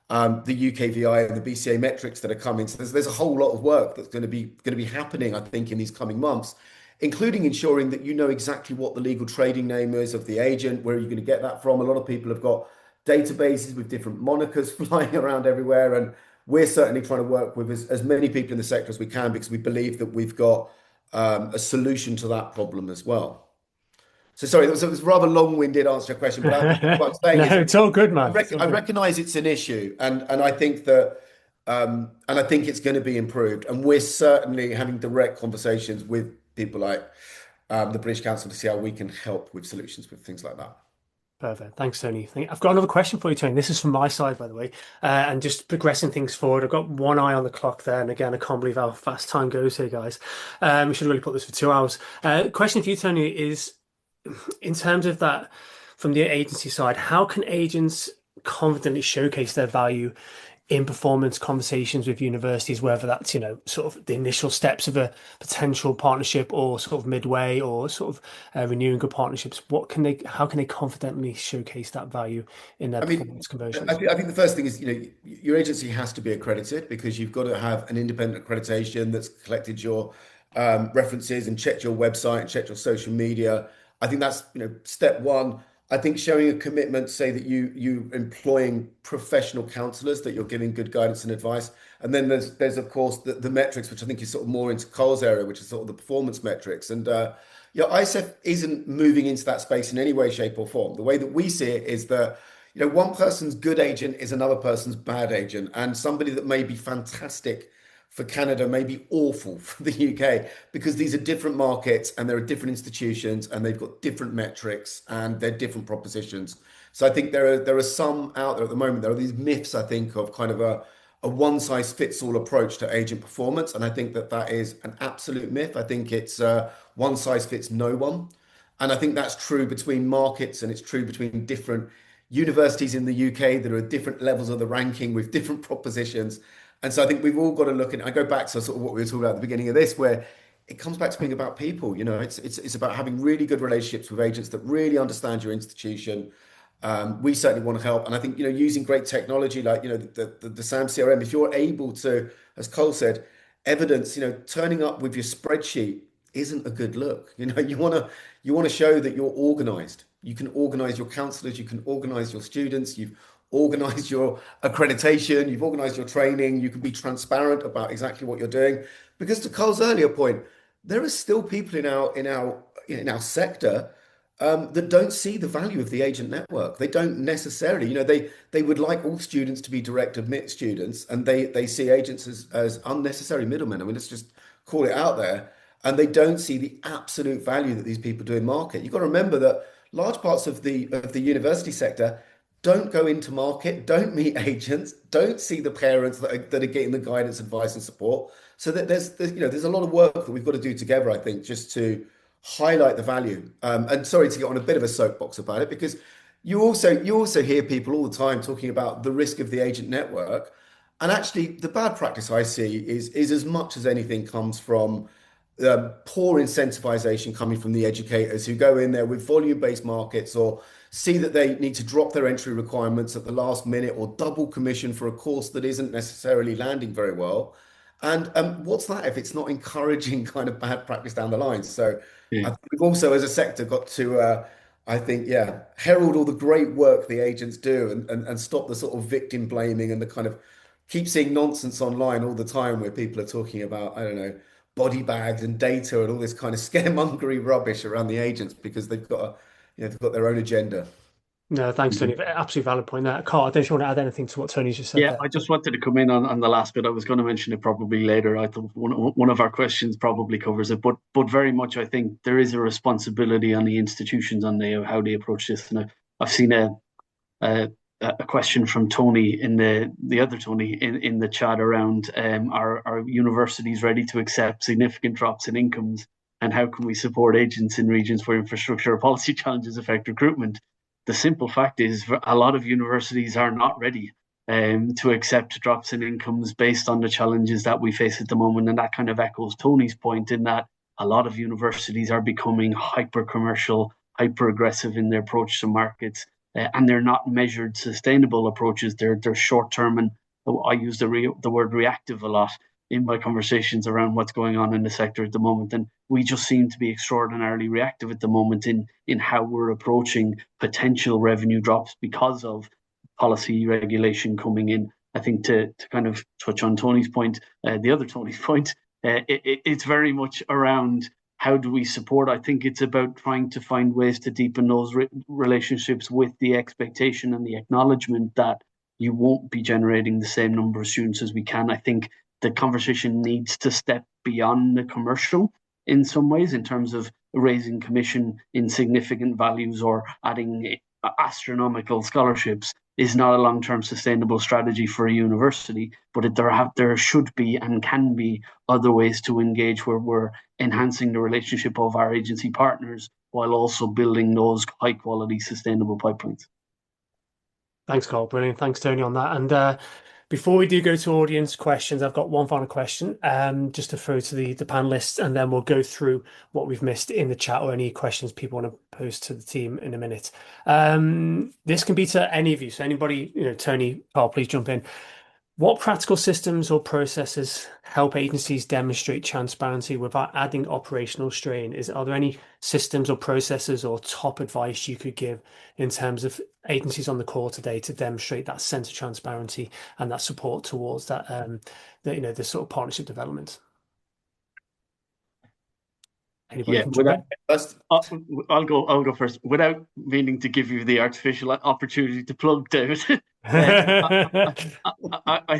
the UKVI and the BCA metrics that are coming. So there's a whole lot of work that's going to be happening, I think, in these coming months, including ensuring that you know exactly what the legal trading name is of the agent, where are you going to get that from. A lot of people have got databases with different monikers flying around everywhere, and we're certainly trying to work with as many people in the sector as we can, because we believe that we've got a solution to that problem as well. So sorry, it was a rather long-winded answer to your question, but what I'm saying No, is it's all good, man. It's all I good. recognize it's an issue, and I think that and I think it's going to be improved, and we're certainly having direct conversations with people like the British Council to see how we can help with solutions with things like that. Perfect. Thanks, Tony. I've got another question for you, Tony. This is from my side, by the way, and just progressing things forward. I've got one eye on the clock there, and again, I can't believe how fast time goes here, guys. We should really put this for 2 hours. Question for you, Tony, is in terms of that from the agency side, how can agents confidently showcase their value in performance conversations with universities, whether that's, sort of the initial steps of a potential partnership or sort of midway or sort of renewing good partnerships? How can they confidently showcase that value in their I mean, performance I conversions? think, I think the first thing is, your agency has to be accredited, because you've got to have an independent accreditation that's collected your references and checked your website and checked your social media. I think that's, step one. I think showing a commitment to say that you employing professional counselors, that you're giving good guidance and advice. And then there's of course the metrics, which I think is sort of more into Cole's area, which is sort of the performance metrics. And ISEF isn't moving into that space in any way, shape, or form. The way that we see it is that, one person's good agent is another person's bad agent, and somebody that may be fantastic for Canada may be awful for the UK, because these are different markets and there are different institutions and they've got different metrics and they're different propositions. So I think there are some out there at the moment. There are these myths, I think, of kind of a one size fits all approach to agent performance, and I think that is an absolute myth. I think it's one size fits no one, and I think that's true between markets, and it's true between different universities in the UK that are at different levels of the ranking with different propositions. And so I think we've all got to look at, I go back to sort of what we were talking about at the beginning of this, where it comes back to being about people. It's about having really good relationships with agents that really understand your institution. We certainly want to help. And I think, using great technology like, the SAMS CRM, if you're able to, as Cole said, evidence, turning up with your spreadsheet isn't a good look. You want to show that you're organized. You can organize your counselors, you can organize your students, you've organized your accreditation, you've organized your training, you can be transparent about exactly what you're doing. Because to Cole's earlier point, there are still people in our sector that don't see the value of the agent network. They don't necessarily, they would like all students to be direct admit students, and they see agents as unnecessary middlemen. I mean, let's just call it out there. And they don't see the absolute value that these people do in market. You've got to remember that large parts of the university sector don't go into market, don't meet agents, don't see the parents that are getting the guidance, advice, and support. So that there's a lot of work that we've got to do together, I think, just to highlight the value. And sorry to get on a bit of a soapbox about it, because you also hear people all the time talking about the risk of the agent network, and actually the bad practice I see is as much as anything comes from poor incentivization coming from the educators who go in there with volume-based markets, or see that they need to drop their entry requirements at the last minute, or double commission for a course that isn't necessarily landing very well. And what's that if it's not encouraging kind of bad practice down the line? So Yeah. I think we've also, as a sector, got to, I think, yeah, herald all the great work the agents do, and stop the sort of victim blaming and the kind of keep seeing nonsense online all the time where people are talking about, I don't know, body bags and data and all this kind of scaremongery rubbish around the agents, because they've got their own agenda. No, thanks, Tony. Absolutely valid point there. Carl, I don't know if you want to add anything to what Tony's just said Yeah, there. I just wanted to come in on the last bit. I was going to mention it probably later. I thought one of our questions probably covers it, but very much I think there is a responsibility on the institutions on how they approach this. And I've seen a a question from Tony in the other Tony in the chat around are universities ready to accept significant drops in incomes, and how can we support agents in regions where infrastructure or policy challenges affect recruitment? The simple fact is a lot of universities are not ready to accept drops in incomes based on the challenges that we face at the moment. And that kind of echoes Tony's point in that a lot of universities are becoming hyper commercial, hyper aggressive in their approach to markets, and they're not measured sustainable approaches. They're short term, and I use the word reactive a lot in my conversations around what's going on in the sector at the moment. And we just seem to be extraordinarily reactive at the moment in how we're approaching potential revenue drops because of policy regulation coming in. I think to kind of touch on Tony's point, the other Tony's point, it's very much around how do we support. I think it's about trying to find ways to deepen those relationships with the expectation and the acknowledgement that you won't be generating the same number of students as we can. I think the conversation needs to step beyond the commercial in some ways, in terms of raising commission in significant values or adding astronomical scholarships is not a long-term sustainable strategy for a university, but there should be and can be other ways to engage where we're enhancing the relationship of our agency partners while also building those high-quality sustainable pipelines. Thanks, Carl. Brilliant. Thanks, Tony, on that. And before we do go to audience questions, I've got one final question just to throw to the panelists, and then we'll go through what we've missed in the chat or any questions people want to pose to the team in a minute. This can be to any of you. So anybody, Tony, Carl, please jump in. What practical systems or processes help agencies demonstrate transparency without adding operational strain? Are there any systems or processes or top advice you could give in terms of agencies on the call today to demonstrate that sense of transparency and that support towards that, the sort of partnership development? Anybody can jump in? I'll go first without meaning to give you the artificial opportunity to plug, David. I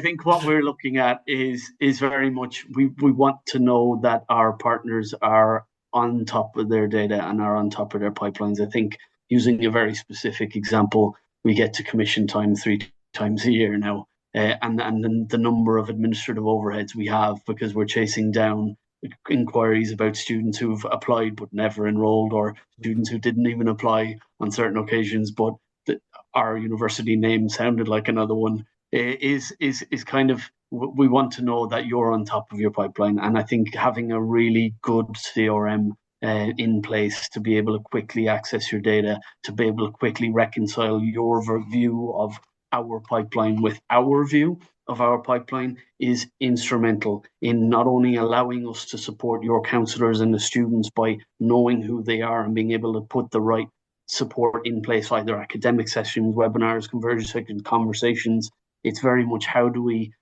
think what we're looking at is very much we want to know that our partners are on top of their data and are on top of their pipelines. I think using a very specific example, we get to commission time 3 times a year now, and then the number of administrative overheads we have because we're chasing down inquiries about students who've applied but never enrolled, or students who didn't even apply on certain occasions, but our university name sounded like another one, is kind of, we want to know that you're on top of your pipeline. And I think having a really good CRM in place to be able to quickly access your data, to be able to quickly reconcile your view of our pipeline with our view of our pipeline is instrumental in not only allowing us to support your counsellors and the students by knowing who they are and being able to put the right support in place, either academic sessions, webinars, conversion sessions, conversations. It's very much how do we,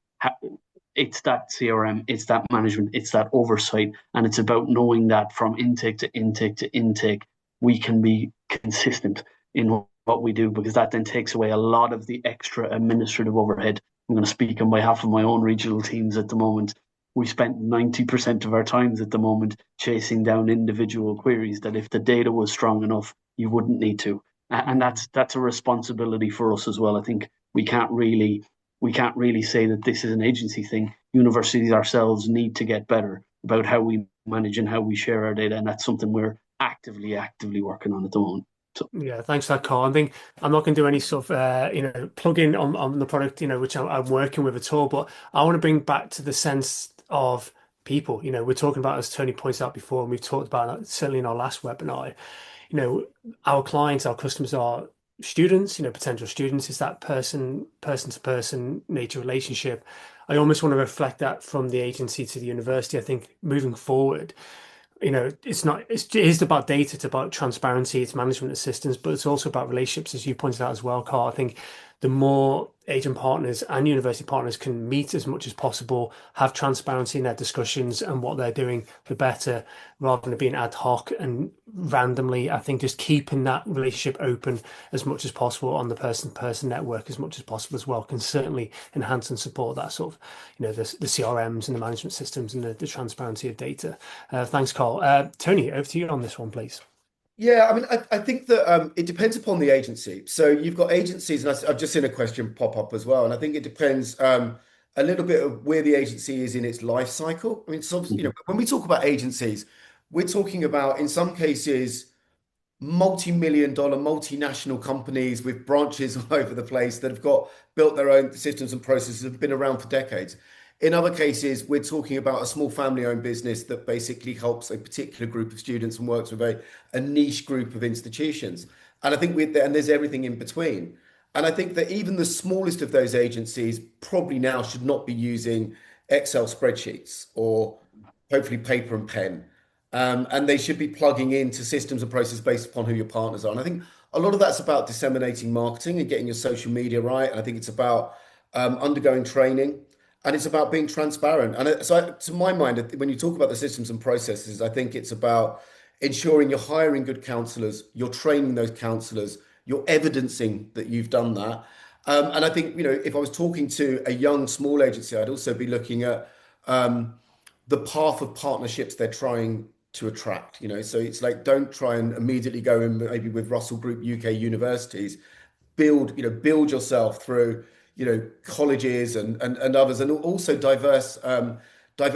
it's that CRM, it's that management, it's that oversight, and it's about knowing that from intake to intake to intake, we can be consistent in what we do, because that then takes away a lot of the extra administrative overhead. I'm going to speak on behalf of my own regional teams at the moment. We spent 90% of our times at the moment chasing down individual queries that if the data was strong enough, you wouldn't need to. And that's a responsibility for us as well. I think we can't really say that this is an agency thing. Universities ourselves need to get better about how we manage and how we share our data. And that's something we're actively working on at the moment. So. Yeah, thanks for that, Carl. I think I'm not going to do any sort of, plug in on the product, which I'm working with at all, but I want to bring back to the sense of people. We're talking about, as Tony points out before, and we've talked about that certainly in our last webinar, our clients, our customers are students, potential students. It's that person to person nature relationship. I almost want to reflect that from the agency to the university. I think moving forward, it is about data, it's about transparency, it's management assistance, but it's also about relationships, as you pointed out as well, Carl. I think the more agent partners and university partners can meet as much as possible, have transparency in their discussions and what they're doing, the better, rather than it being ad hoc and randomly. I think just keeping that relationship open as much as possible on the person-to-person network as much as possible as well can certainly enhance and support that sort of, the CRMs and the management systems and the transparency of data. Thanks, Carl. Tony, over to you on this one, please. Yeah, I mean, I think that it depends upon the agency. So you've got agencies, and I've just seen a question pop up as well, and I think it depends a little bit of where the agency is in its life cycle. I mean, when we talk about agencies, we're talking about, in some cases, multi-million dollar multinational companies with branches all over the place that have got built their own systems and processes, have been around for decades. In other cases, we're talking about a small family-owned business that basically helps a particular group of students and works with a niche group of institutions. And I think and there's everything in between. And I think that even the smallest of those agencies probably now should not be using Excel spreadsheets or hopefully paper and pen. And they should be plugging into systems and processes based upon who your partners are. And I think a lot of that's about disseminating marketing and getting your social media right. And I think it's about undergoing training, and it's about being transparent. To my mind, when you talk about the systems and processes, I think it's about ensuring you're hiring good counselors, you're training those counselors, you're evidencing that you've done that. And I think, if I was talking to a young, small agency, I'd also be looking at the path of partnerships they're trying to attract. So it's like, don't try and immediately go in maybe with Russell Group UK universities. Build yourself through, colleges and others, and also diverse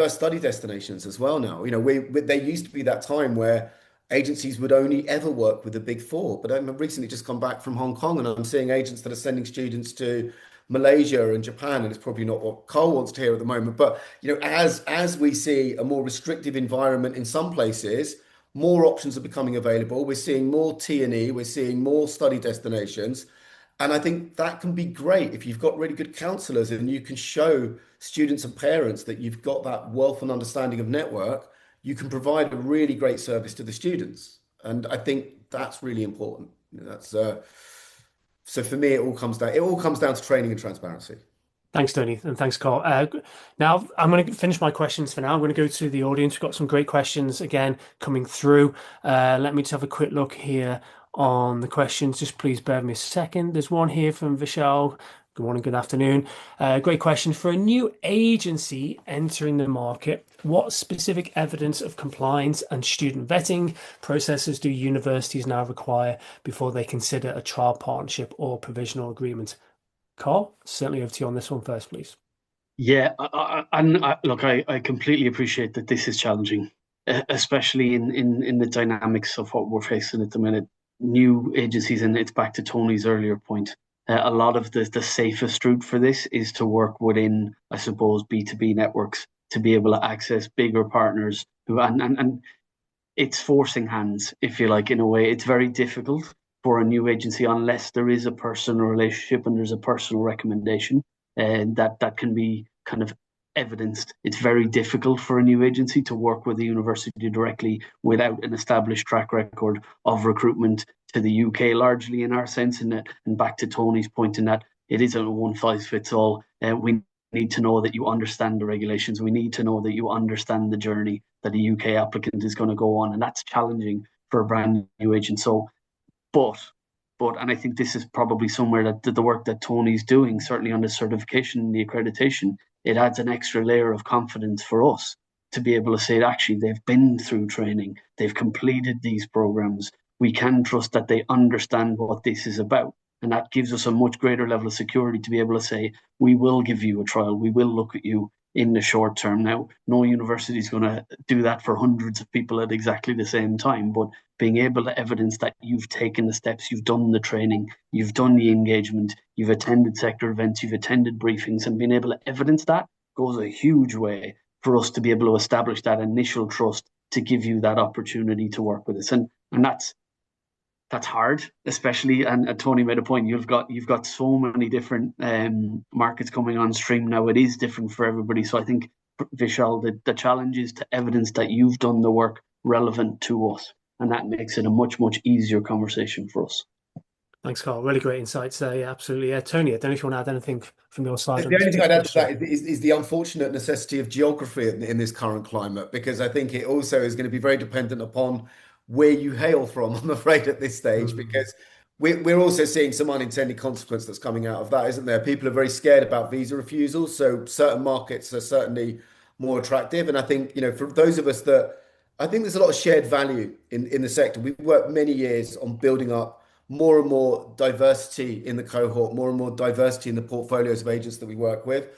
study destinations as well now. There used to be that time where agencies would only ever work with the big four, but I've recently just come back from Hong Kong, and I'm seeing agents that are sending students to Malaysia and Japan, and it's probably not what Carl wants to hear at the moment. But as we see a more restrictive environment in some places, more options are becoming available. We're seeing more T&E, we're seeing more study destinations, and I think that can be great if you've got really good counselors and you can show students and parents that you've got that wealth and understanding of network. You can provide a really great service to the students, and I think that's really important. That's so for me, it all comes down to training and transparency. Thanks, Tony, and thanks, Carl. Now, I'm going to finish my questions for now. I'm going to go to the audience. We've got some great questions again coming through. Let me just have a quick look here on the questions. Just please bear with me a second. There's one here from Vishal. Good morning, good afternoon. Great question. For a new agency entering the market, what specific evidence of compliance and student vetting processes do universities now require before they consider a trial partnership or provisional agreement? Carl, certainly over to you on this one first, please. Yeah, look, I completely appreciate that this is challenging, especially in the dynamics of what we're facing at the minute. New agencies, and it's back to Tony's earlier point. A lot of the safest route for this is to work within, I suppose, B2B networks to be able to access bigger partners and it's forcing hands, if you like, in a way. It's very difficult for a new agency unless there is a personal relationship and there's a personal recommendation, and that can be kind of evidenced. It's very difficult for a new agency to work with the university directly without an established track record of recruitment to the UK, largely in our sense. And back to Tony's point in that it isn't a one size fits all. We need to know that you understand the regulations. We need to know that you understand the journey that a UK applicant is going to go on. And that's challenging for a brand new agent. But, and I think this is probably somewhere that the work that Tony's doing, certainly on the certification and the accreditation, it adds an extra layer of confidence for us to be able to say that actually they've been through training, they've completed these programs. We can trust that they understand what this is about. And that gives us a much greater level of security to be able to say, we will give you a trial, we will look at you in the short term. Now, no university is going to do that for hundreds of people at exactly the same time, but being able to evidence that you've taken the steps, you've done the training, you've done the engagement, you've attended sector events, you've attended briefings, and being able to evidence that goes a huge way for us to be able to establish that initial trust to give you that opportunity to work with us. And that's hard, especially, and Tony made a point, you've got so many different markets coming on stream now. It is different for everybody. So I think, Vishal, the challenge is to evidence that you've done the work relevant to us, and that makes it a much, much easier conversation for us. Thanks, Carl. Really great insights there. Yeah, absolutely. Yeah, Tony, I don't know if you want to add anything from your side on The this only thing I'd particular add to issue. that is the unfortunate necessity of geography in this current climate, because I think it also is going to be very dependent upon where you hail from, I'm afraid, at this stage, Mm, because we're also seeing some unintended consequence that's coming out of that, isn't there? People are very scared about visa refusals, so certain markets are certainly more attractive. And I think, for those of us that, I think there's a lot of shared value in the sector. We've worked many years on building up more and more diversity in the cohort, more and more diversity in the portfolios of agents that we work with.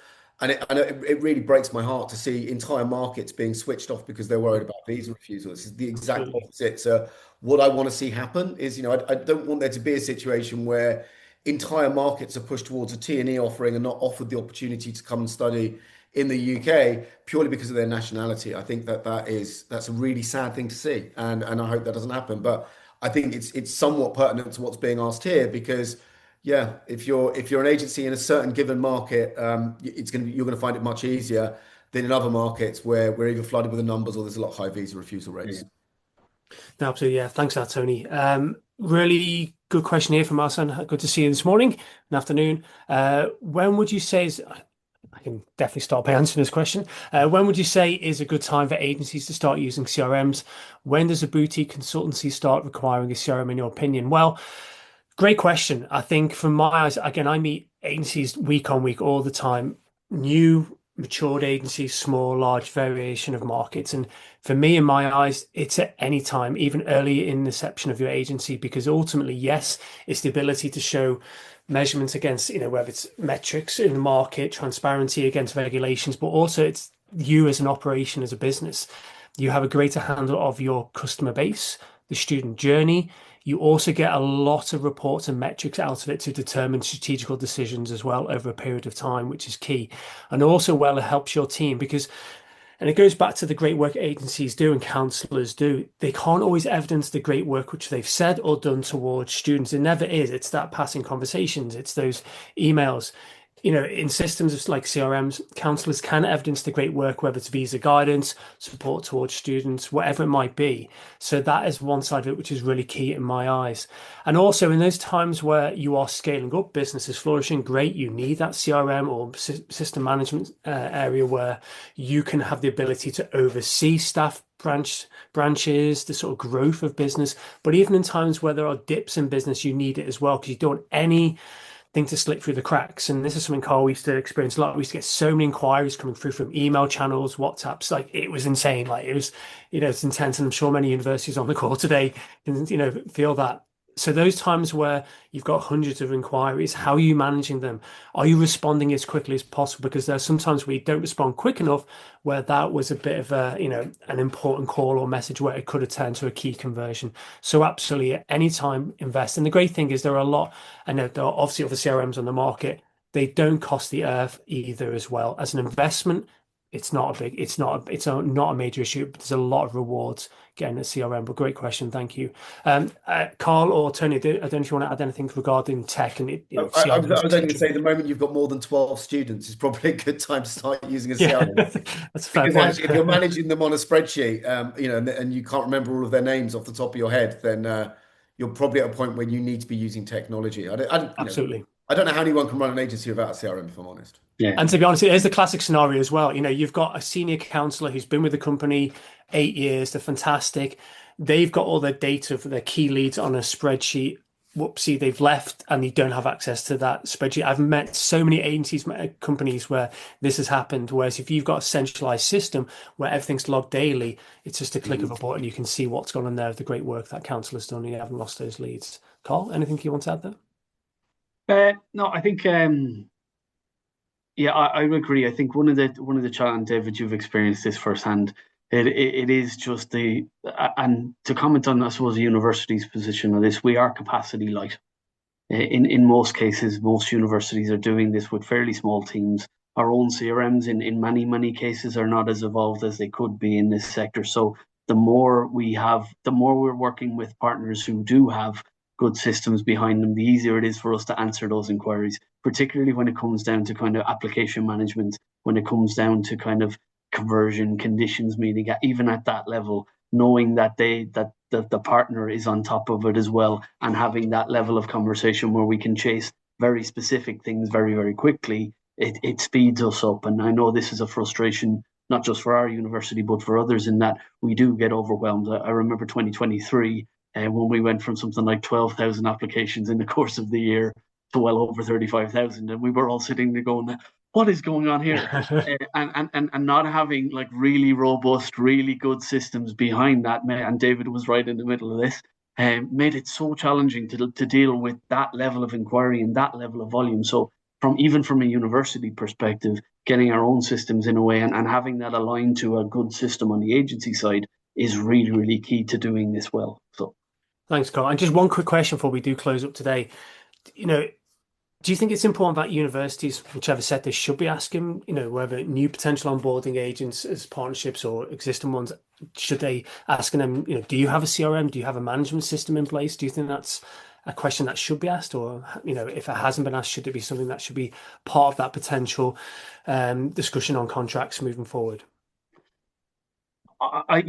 And it really breaks my heart to see entire markets being switched off because they're worried about visa refusal. This is the exact absolutely. opposite. So what I want to see happen is, I don't want there to be a situation where entire markets are pushed towards a T&E offering and not offered the opportunity to come and study in the UK purely because of their nationality. I think that's a really sad thing to see, and I hope that doesn't happen. But I think it's somewhat pertinent to what's being asked here because, yeah, if you're an agency in a certain given market, you're gonna find it much easier than in other markets where we're either flooded with the numbers or there's a lot of high visa refusal Yeah. rates. No, absolutely. Yeah. Thanks for that, Tony. Really good question here from our son. Good to see you this morning and afternoon. When would you say is, I can definitely start by answering this question. When would you say is a good time for agencies to start using CRMs? When does a boutique consultancy start requiring a CRM, in your opinion? Well, great question. I think from my eyes, again, I meet agencies week on week all the time, new, matured agencies, small, large variation of markets. And for me, in my eyes, it's at any time, even early in the inception of your agency, because ultimately, yes, it's the ability to show measurements against, whether it's metrics in the market, transparency against regulations, but also it's you as an operation, as a business. You have a greater handle of your customer base, the student journey. You also get a lot of reports and metrics out of it to determine strategical decisions as well over a period of time, which is key. And also, well, it helps your team because, and it goes back to the great work agencies do and counselors do. They can't always evidence the great work which they've said or done towards students. It never is. It's that passing conversations, it's those emails. In systems like CRMs, counselors can evidence the great work, whether it's visa guidance, support towards students, whatever it might be. So that is one side of it, which is really key in my eyes. And also in those times where you are scaling up, business is flourishing, great, you need that CRM or system management area where you can have the ability to oversee staff branches, the sort of growth of business. But even in times where there are dips in business, you need it as well because you don't want any thing to slip through the cracks. And this is something Carl we used to experience a lot. We used to get so many inquiries coming through from email channels, WhatsApps. Like it was insane. Like it was, it's intense. And I'm sure many universities on the call today can, feel that. So those times where you've got hundreds of inquiries, how are you managing them? Are you responding as quickly as possible? Because there's sometimes we don't respond quick enough where that was a bit of a, an important call or message where it could have turned to a key conversion. So absolutely at any time invest. And the great thing is there are a lot, I know there are obviously other CRMs on the market. They don't cost the earth either as well. As an investment, it's not a major issue, but there's a lot of rewards getting a CRM. But great question, thank you. Carl or Tony, I don't know if you want to add anything regarding tech and I was CRMs, only going to etc. say the moment you've got more than 12 students is probably a good time to start using a Yeah, CRM. that's a fair Because point. actually, if you're managing them on a spreadsheet, and you can't remember all of their names off the top of your head, then you're probably at a point when you need to be using technology. Absolutely. I don't know how anyone can run an agency without a CRM, if I'm honest. Yeah. And to be honest, it is the classic scenario as well. You've got a senior counselor who's been with the company 8 years. They're fantastic. They've got all their data for their key leads on a spreadsheet. Whoopsie, they've left and you don't have access to that spreadsheet. I've met so many agencies, companies where this has happened. Whereas if you've got a centralized system where everything's logged daily, it's just a click of a button. You can see what's gone on there, the great work that counselor's done, and you haven't lost those leads. Carl, anything you want to add there? No, I think yeah, I would agree. I think one of the challenge, David, you've experienced this firsthand. It is just and to comment on, I suppose, the university's position on this, we are capacity light. In most cases, most universities are doing this with fairly small teams. Our own CRMs in many cases are not as evolved as they could be in this sector. So the more we have, the more we're working with partners who do have good systems behind them, the easier it is for us to answer those inquiries, particularly when it comes down to kind of application management, when it comes down to kind of conversion conditions meeting, even at that level. knowing that the partner is on top of it as well, and having that level of conversation where we can chase very specific things very, very quickly, it speeds us up. And I know this is a frustration, not just for our university, but for others, in that we do get overwhelmed. I remember 2023, when we went from something like 12,000 applications in the course of the year to well over 35,000. And we were all sitting there going, what is going on here? And not having like really robust, really good systems behind that. And David was right in the middle of this. Made it so challenging to deal with that level of inquiry and that level of volume. So from a university perspective, getting our own systems in a way and having that aligned to a good system on the agency side is really, really key to doing this well. So Thanks, Carl. And just one quick question before we do close up today. Do you think it's important that universities, whichever sector, should be asking, whether new potential onboarding agents as partnerships or existing ones, should they asking them, do you have a CRM? Do you have a management system in place? Do you think that's a question that should be asked? Or, if it hasn't been asked, should it be something that should be part of that potential discussion on contracts moving forward? I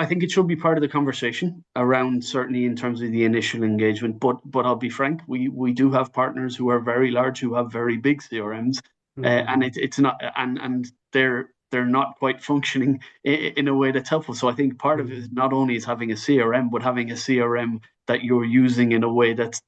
think it should be part of the conversation around, certainly in terms of the initial engagement. But I'll be frank, we do have partners who are very large, who have very big CRMs, and it's not, and they're not quite functioning in a way that's helpful. So I think part of it is not only is having a CRM, but having a CRM that you're using in a way that's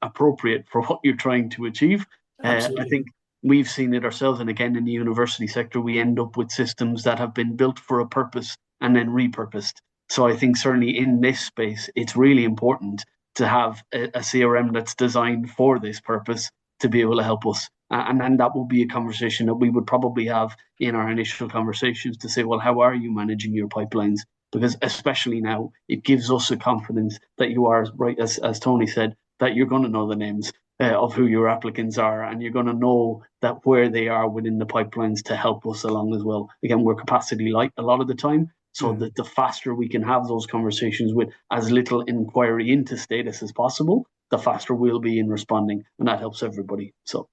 appropriate for what you're trying to achieve. I think we've seen it ourselves, and again, in the university sector, we end up with systems that have been built for a purpose and then repurposed. So I think certainly in this space, it's really important to have a CRM that's designed for this purpose to be able to help us. And then that will be a conversation that we would probably have in our initial conversations to say, well, how are you managing your pipelines? Because especially now, it gives us a confidence that you are, right, as Tony said, that you're going to know the names of who your applicants are, and you're going to know that where they are within the pipelines to help us along as well. Again, we're capacity light a lot of the time, so the faster we can have those conversations with as little inquiry into status as possible, the faster we'll be in responding, and that helps everybody. So.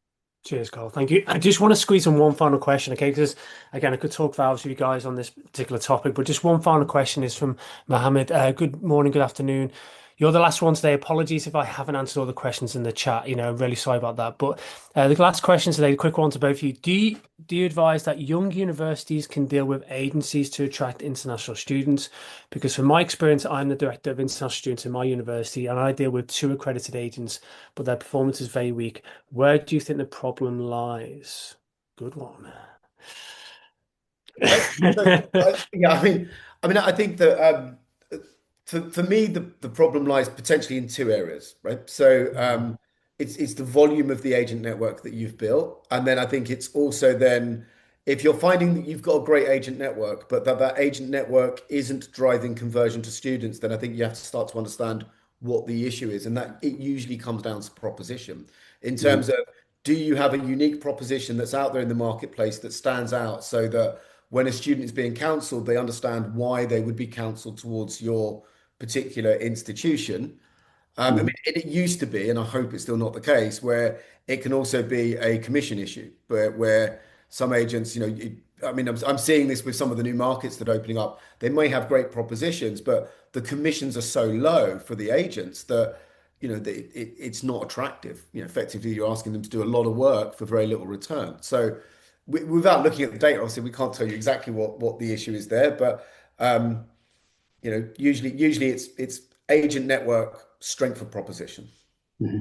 Cheers, Carl. Thank you. I just want to squeeze in one final question, okay? Because again, I could talk for hours with you guys on this particular topic, but just one final question is from Mohammed. Good morning, good afternoon. You're the last one today. Apologies if I haven't answered all the questions in the chat. I'm really sorry about that. But the last question today, the quick one to both of you. Do you advise that young universities can deal with agencies to attract international students? Because from my experience, I'm the director of international students in my university, and I deal with 2 accredited agents, but their performance is very weak. Where do you think the problem lies? Good one. Yeah, I think that for me, the problem lies potentially in 2 areas, right? So it's the volume of the agent network that you've built, and then I think it's also then if you're finding that you've got a great agent network, but that agent network isn't driving conversion to students, then I think you have to start to understand what the issue is, and that it usually comes down to proposition in terms of do you have a unique proposition that's out there in the marketplace that stands out so that when a student is being counseled, they understand why they would be counseled towards your particular institution. It used to be, and I hope it's still not the case, where it can also be a commission issue, where some agents, I'm seeing this with some of the new markets that are opening up. They may have great propositions, but the commissions are so low for the agents that, it's not attractive. Effectively, you're asking them to do a lot of work for very little return. So, without looking at the data, obviously, we can't tell you exactly what the issue is there, but usually it's agent network, strength of proposition.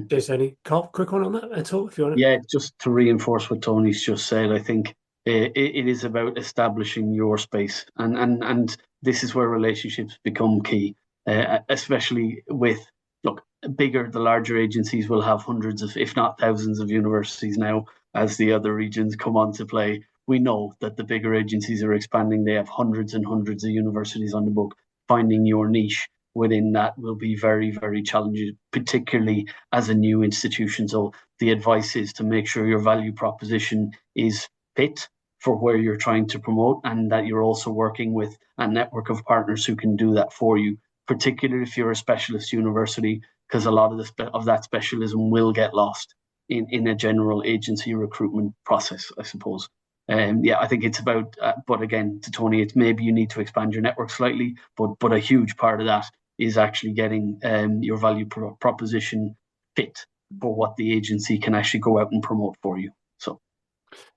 Just any quick one on that at all, if you want to. Yeah, just to reinforce what Tony's just said, I think it is about establishing your space, and this is where relationships become key, especially with the larger agencies will have hundreds of, if not thousands of universities now as the other regions come on to play. We know that the bigger agencies are expanding. They have hundreds and hundreds of universities on the book. Finding your niche within that will be very, very challenging, particularly as a new institution. So the advice is to make sure your value proposition is fit for where you're trying to promote, and that you're also working with a network of partners who can do that for you, particularly if you're a specialist university, because a lot of that specialism will get lost in a general agency recruitment process, I suppose. Yeah, I think it's about, but again, to Tony, it's maybe you need to expand your network slightly, but a huge part of that is actually getting your value proposition fit for what the agency can actually go out and promote for you. So.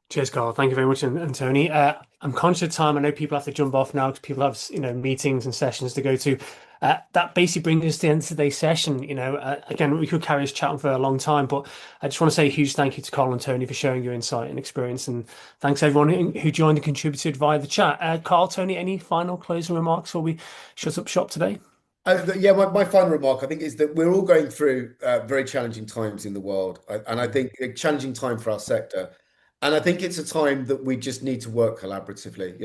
Cheers, Carl. Thank you very much, and Tony. I'm conscious of time. I know people have to jump off now because people have, meetings and sessions to go to. That basically brings us to the end of today's session. Again, we could carry this chat on for a long time, but I just want to say a huge thank you to Carl and Tony for sharing your insight and experience, and thanks everyone who joined and contributed via the chat. Carl, Tony, any final closing remarks before we shut up shop today? Yeah, my final remark, I think, is that we're all going through very challenging times in the world, and I think a challenging time for our sector. And I think it's a time that we just need to work collaboratively.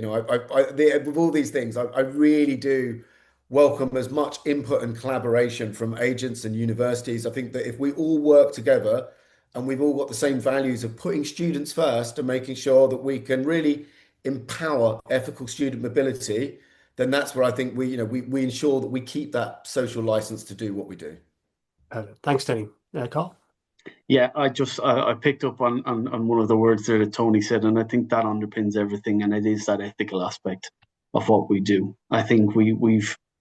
With all these things, I really do welcome as much input and collaboration from agents and universities. I think that if we all work together and we've all got the same values of putting students first and making sure that we can really empower ethical student mobility, then that's where I think we ensure that we keep that social license to do what we do. Thanks, Tony. Carl? Yeah, I picked up on one of the words there that Tony said, and I think that underpins everything, and it is that ethical aspect of what we do. I think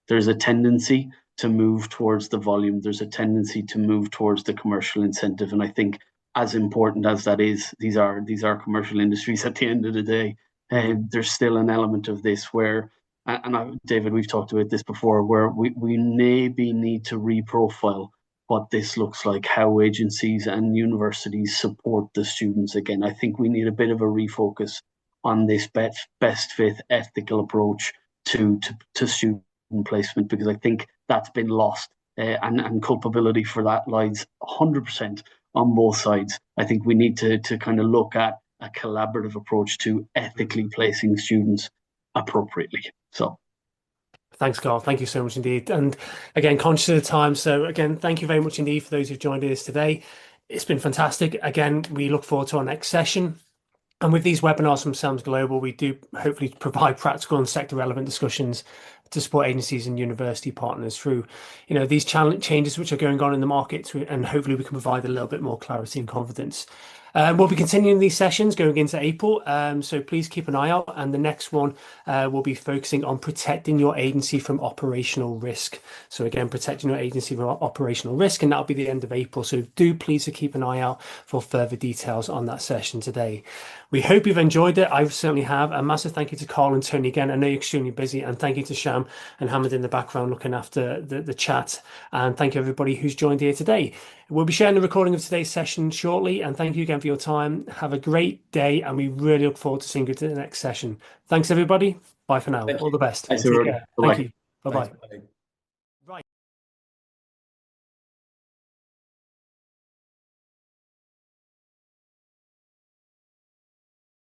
there's a tendency to move towards the volume. There's a tendency to move towards the commercial incentive, and I think as important as that is, these are commercial industries at the end of the day. And there's still an element of this where, David, we've talked about this before, where we maybe need to reprofile what this looks like, how agencies and universities support the students. Again, I think we need a bit of a refocus on this best fit ethical approach to student placement, because I think that's been lost, and culpability for that lies 100% on both sides. I think we need to kind of look at a collaborative approach to ethically placing students appropriately. So. Thanks, Carl. Thank you so much indeed. And again, conscious of the time. So again, thank you very much indeed for those who've joined us today. It's been fantastic. Again, we look forward to our next session. And with these webinars from SAMS Global, we do hopefully provide practical and sector relevant discussions to support agencies and university partners through, these changes which are going on in the market, and hopefully we can provide a little bit more clarity and confidence. We'll be continuing these sessions going into April, so please keep an eye out. And the next one will be focusing on protecting your agency from operational risk. So again, protecting your agency from operational risk, and that'll be the end of April. So do please keep an eye out for further details on that session today. We hope you've enjoyed it. I certainly have. A massive thank you to Carl and Tony again. I know you're extremely busy, and thank you to Sham and Hamid in the background looking after the chat. And thank you everybody who's joined here today. We'll be sharing the recording of today's session shortly, and thank you again for your time. Have a great day, and we really look forward to seeing you to the next session. Thanks everybody. Bye for now. All the best. Thanks, Take everybody. care. Bye-bye. Thank you. Bye-bye. Thanks.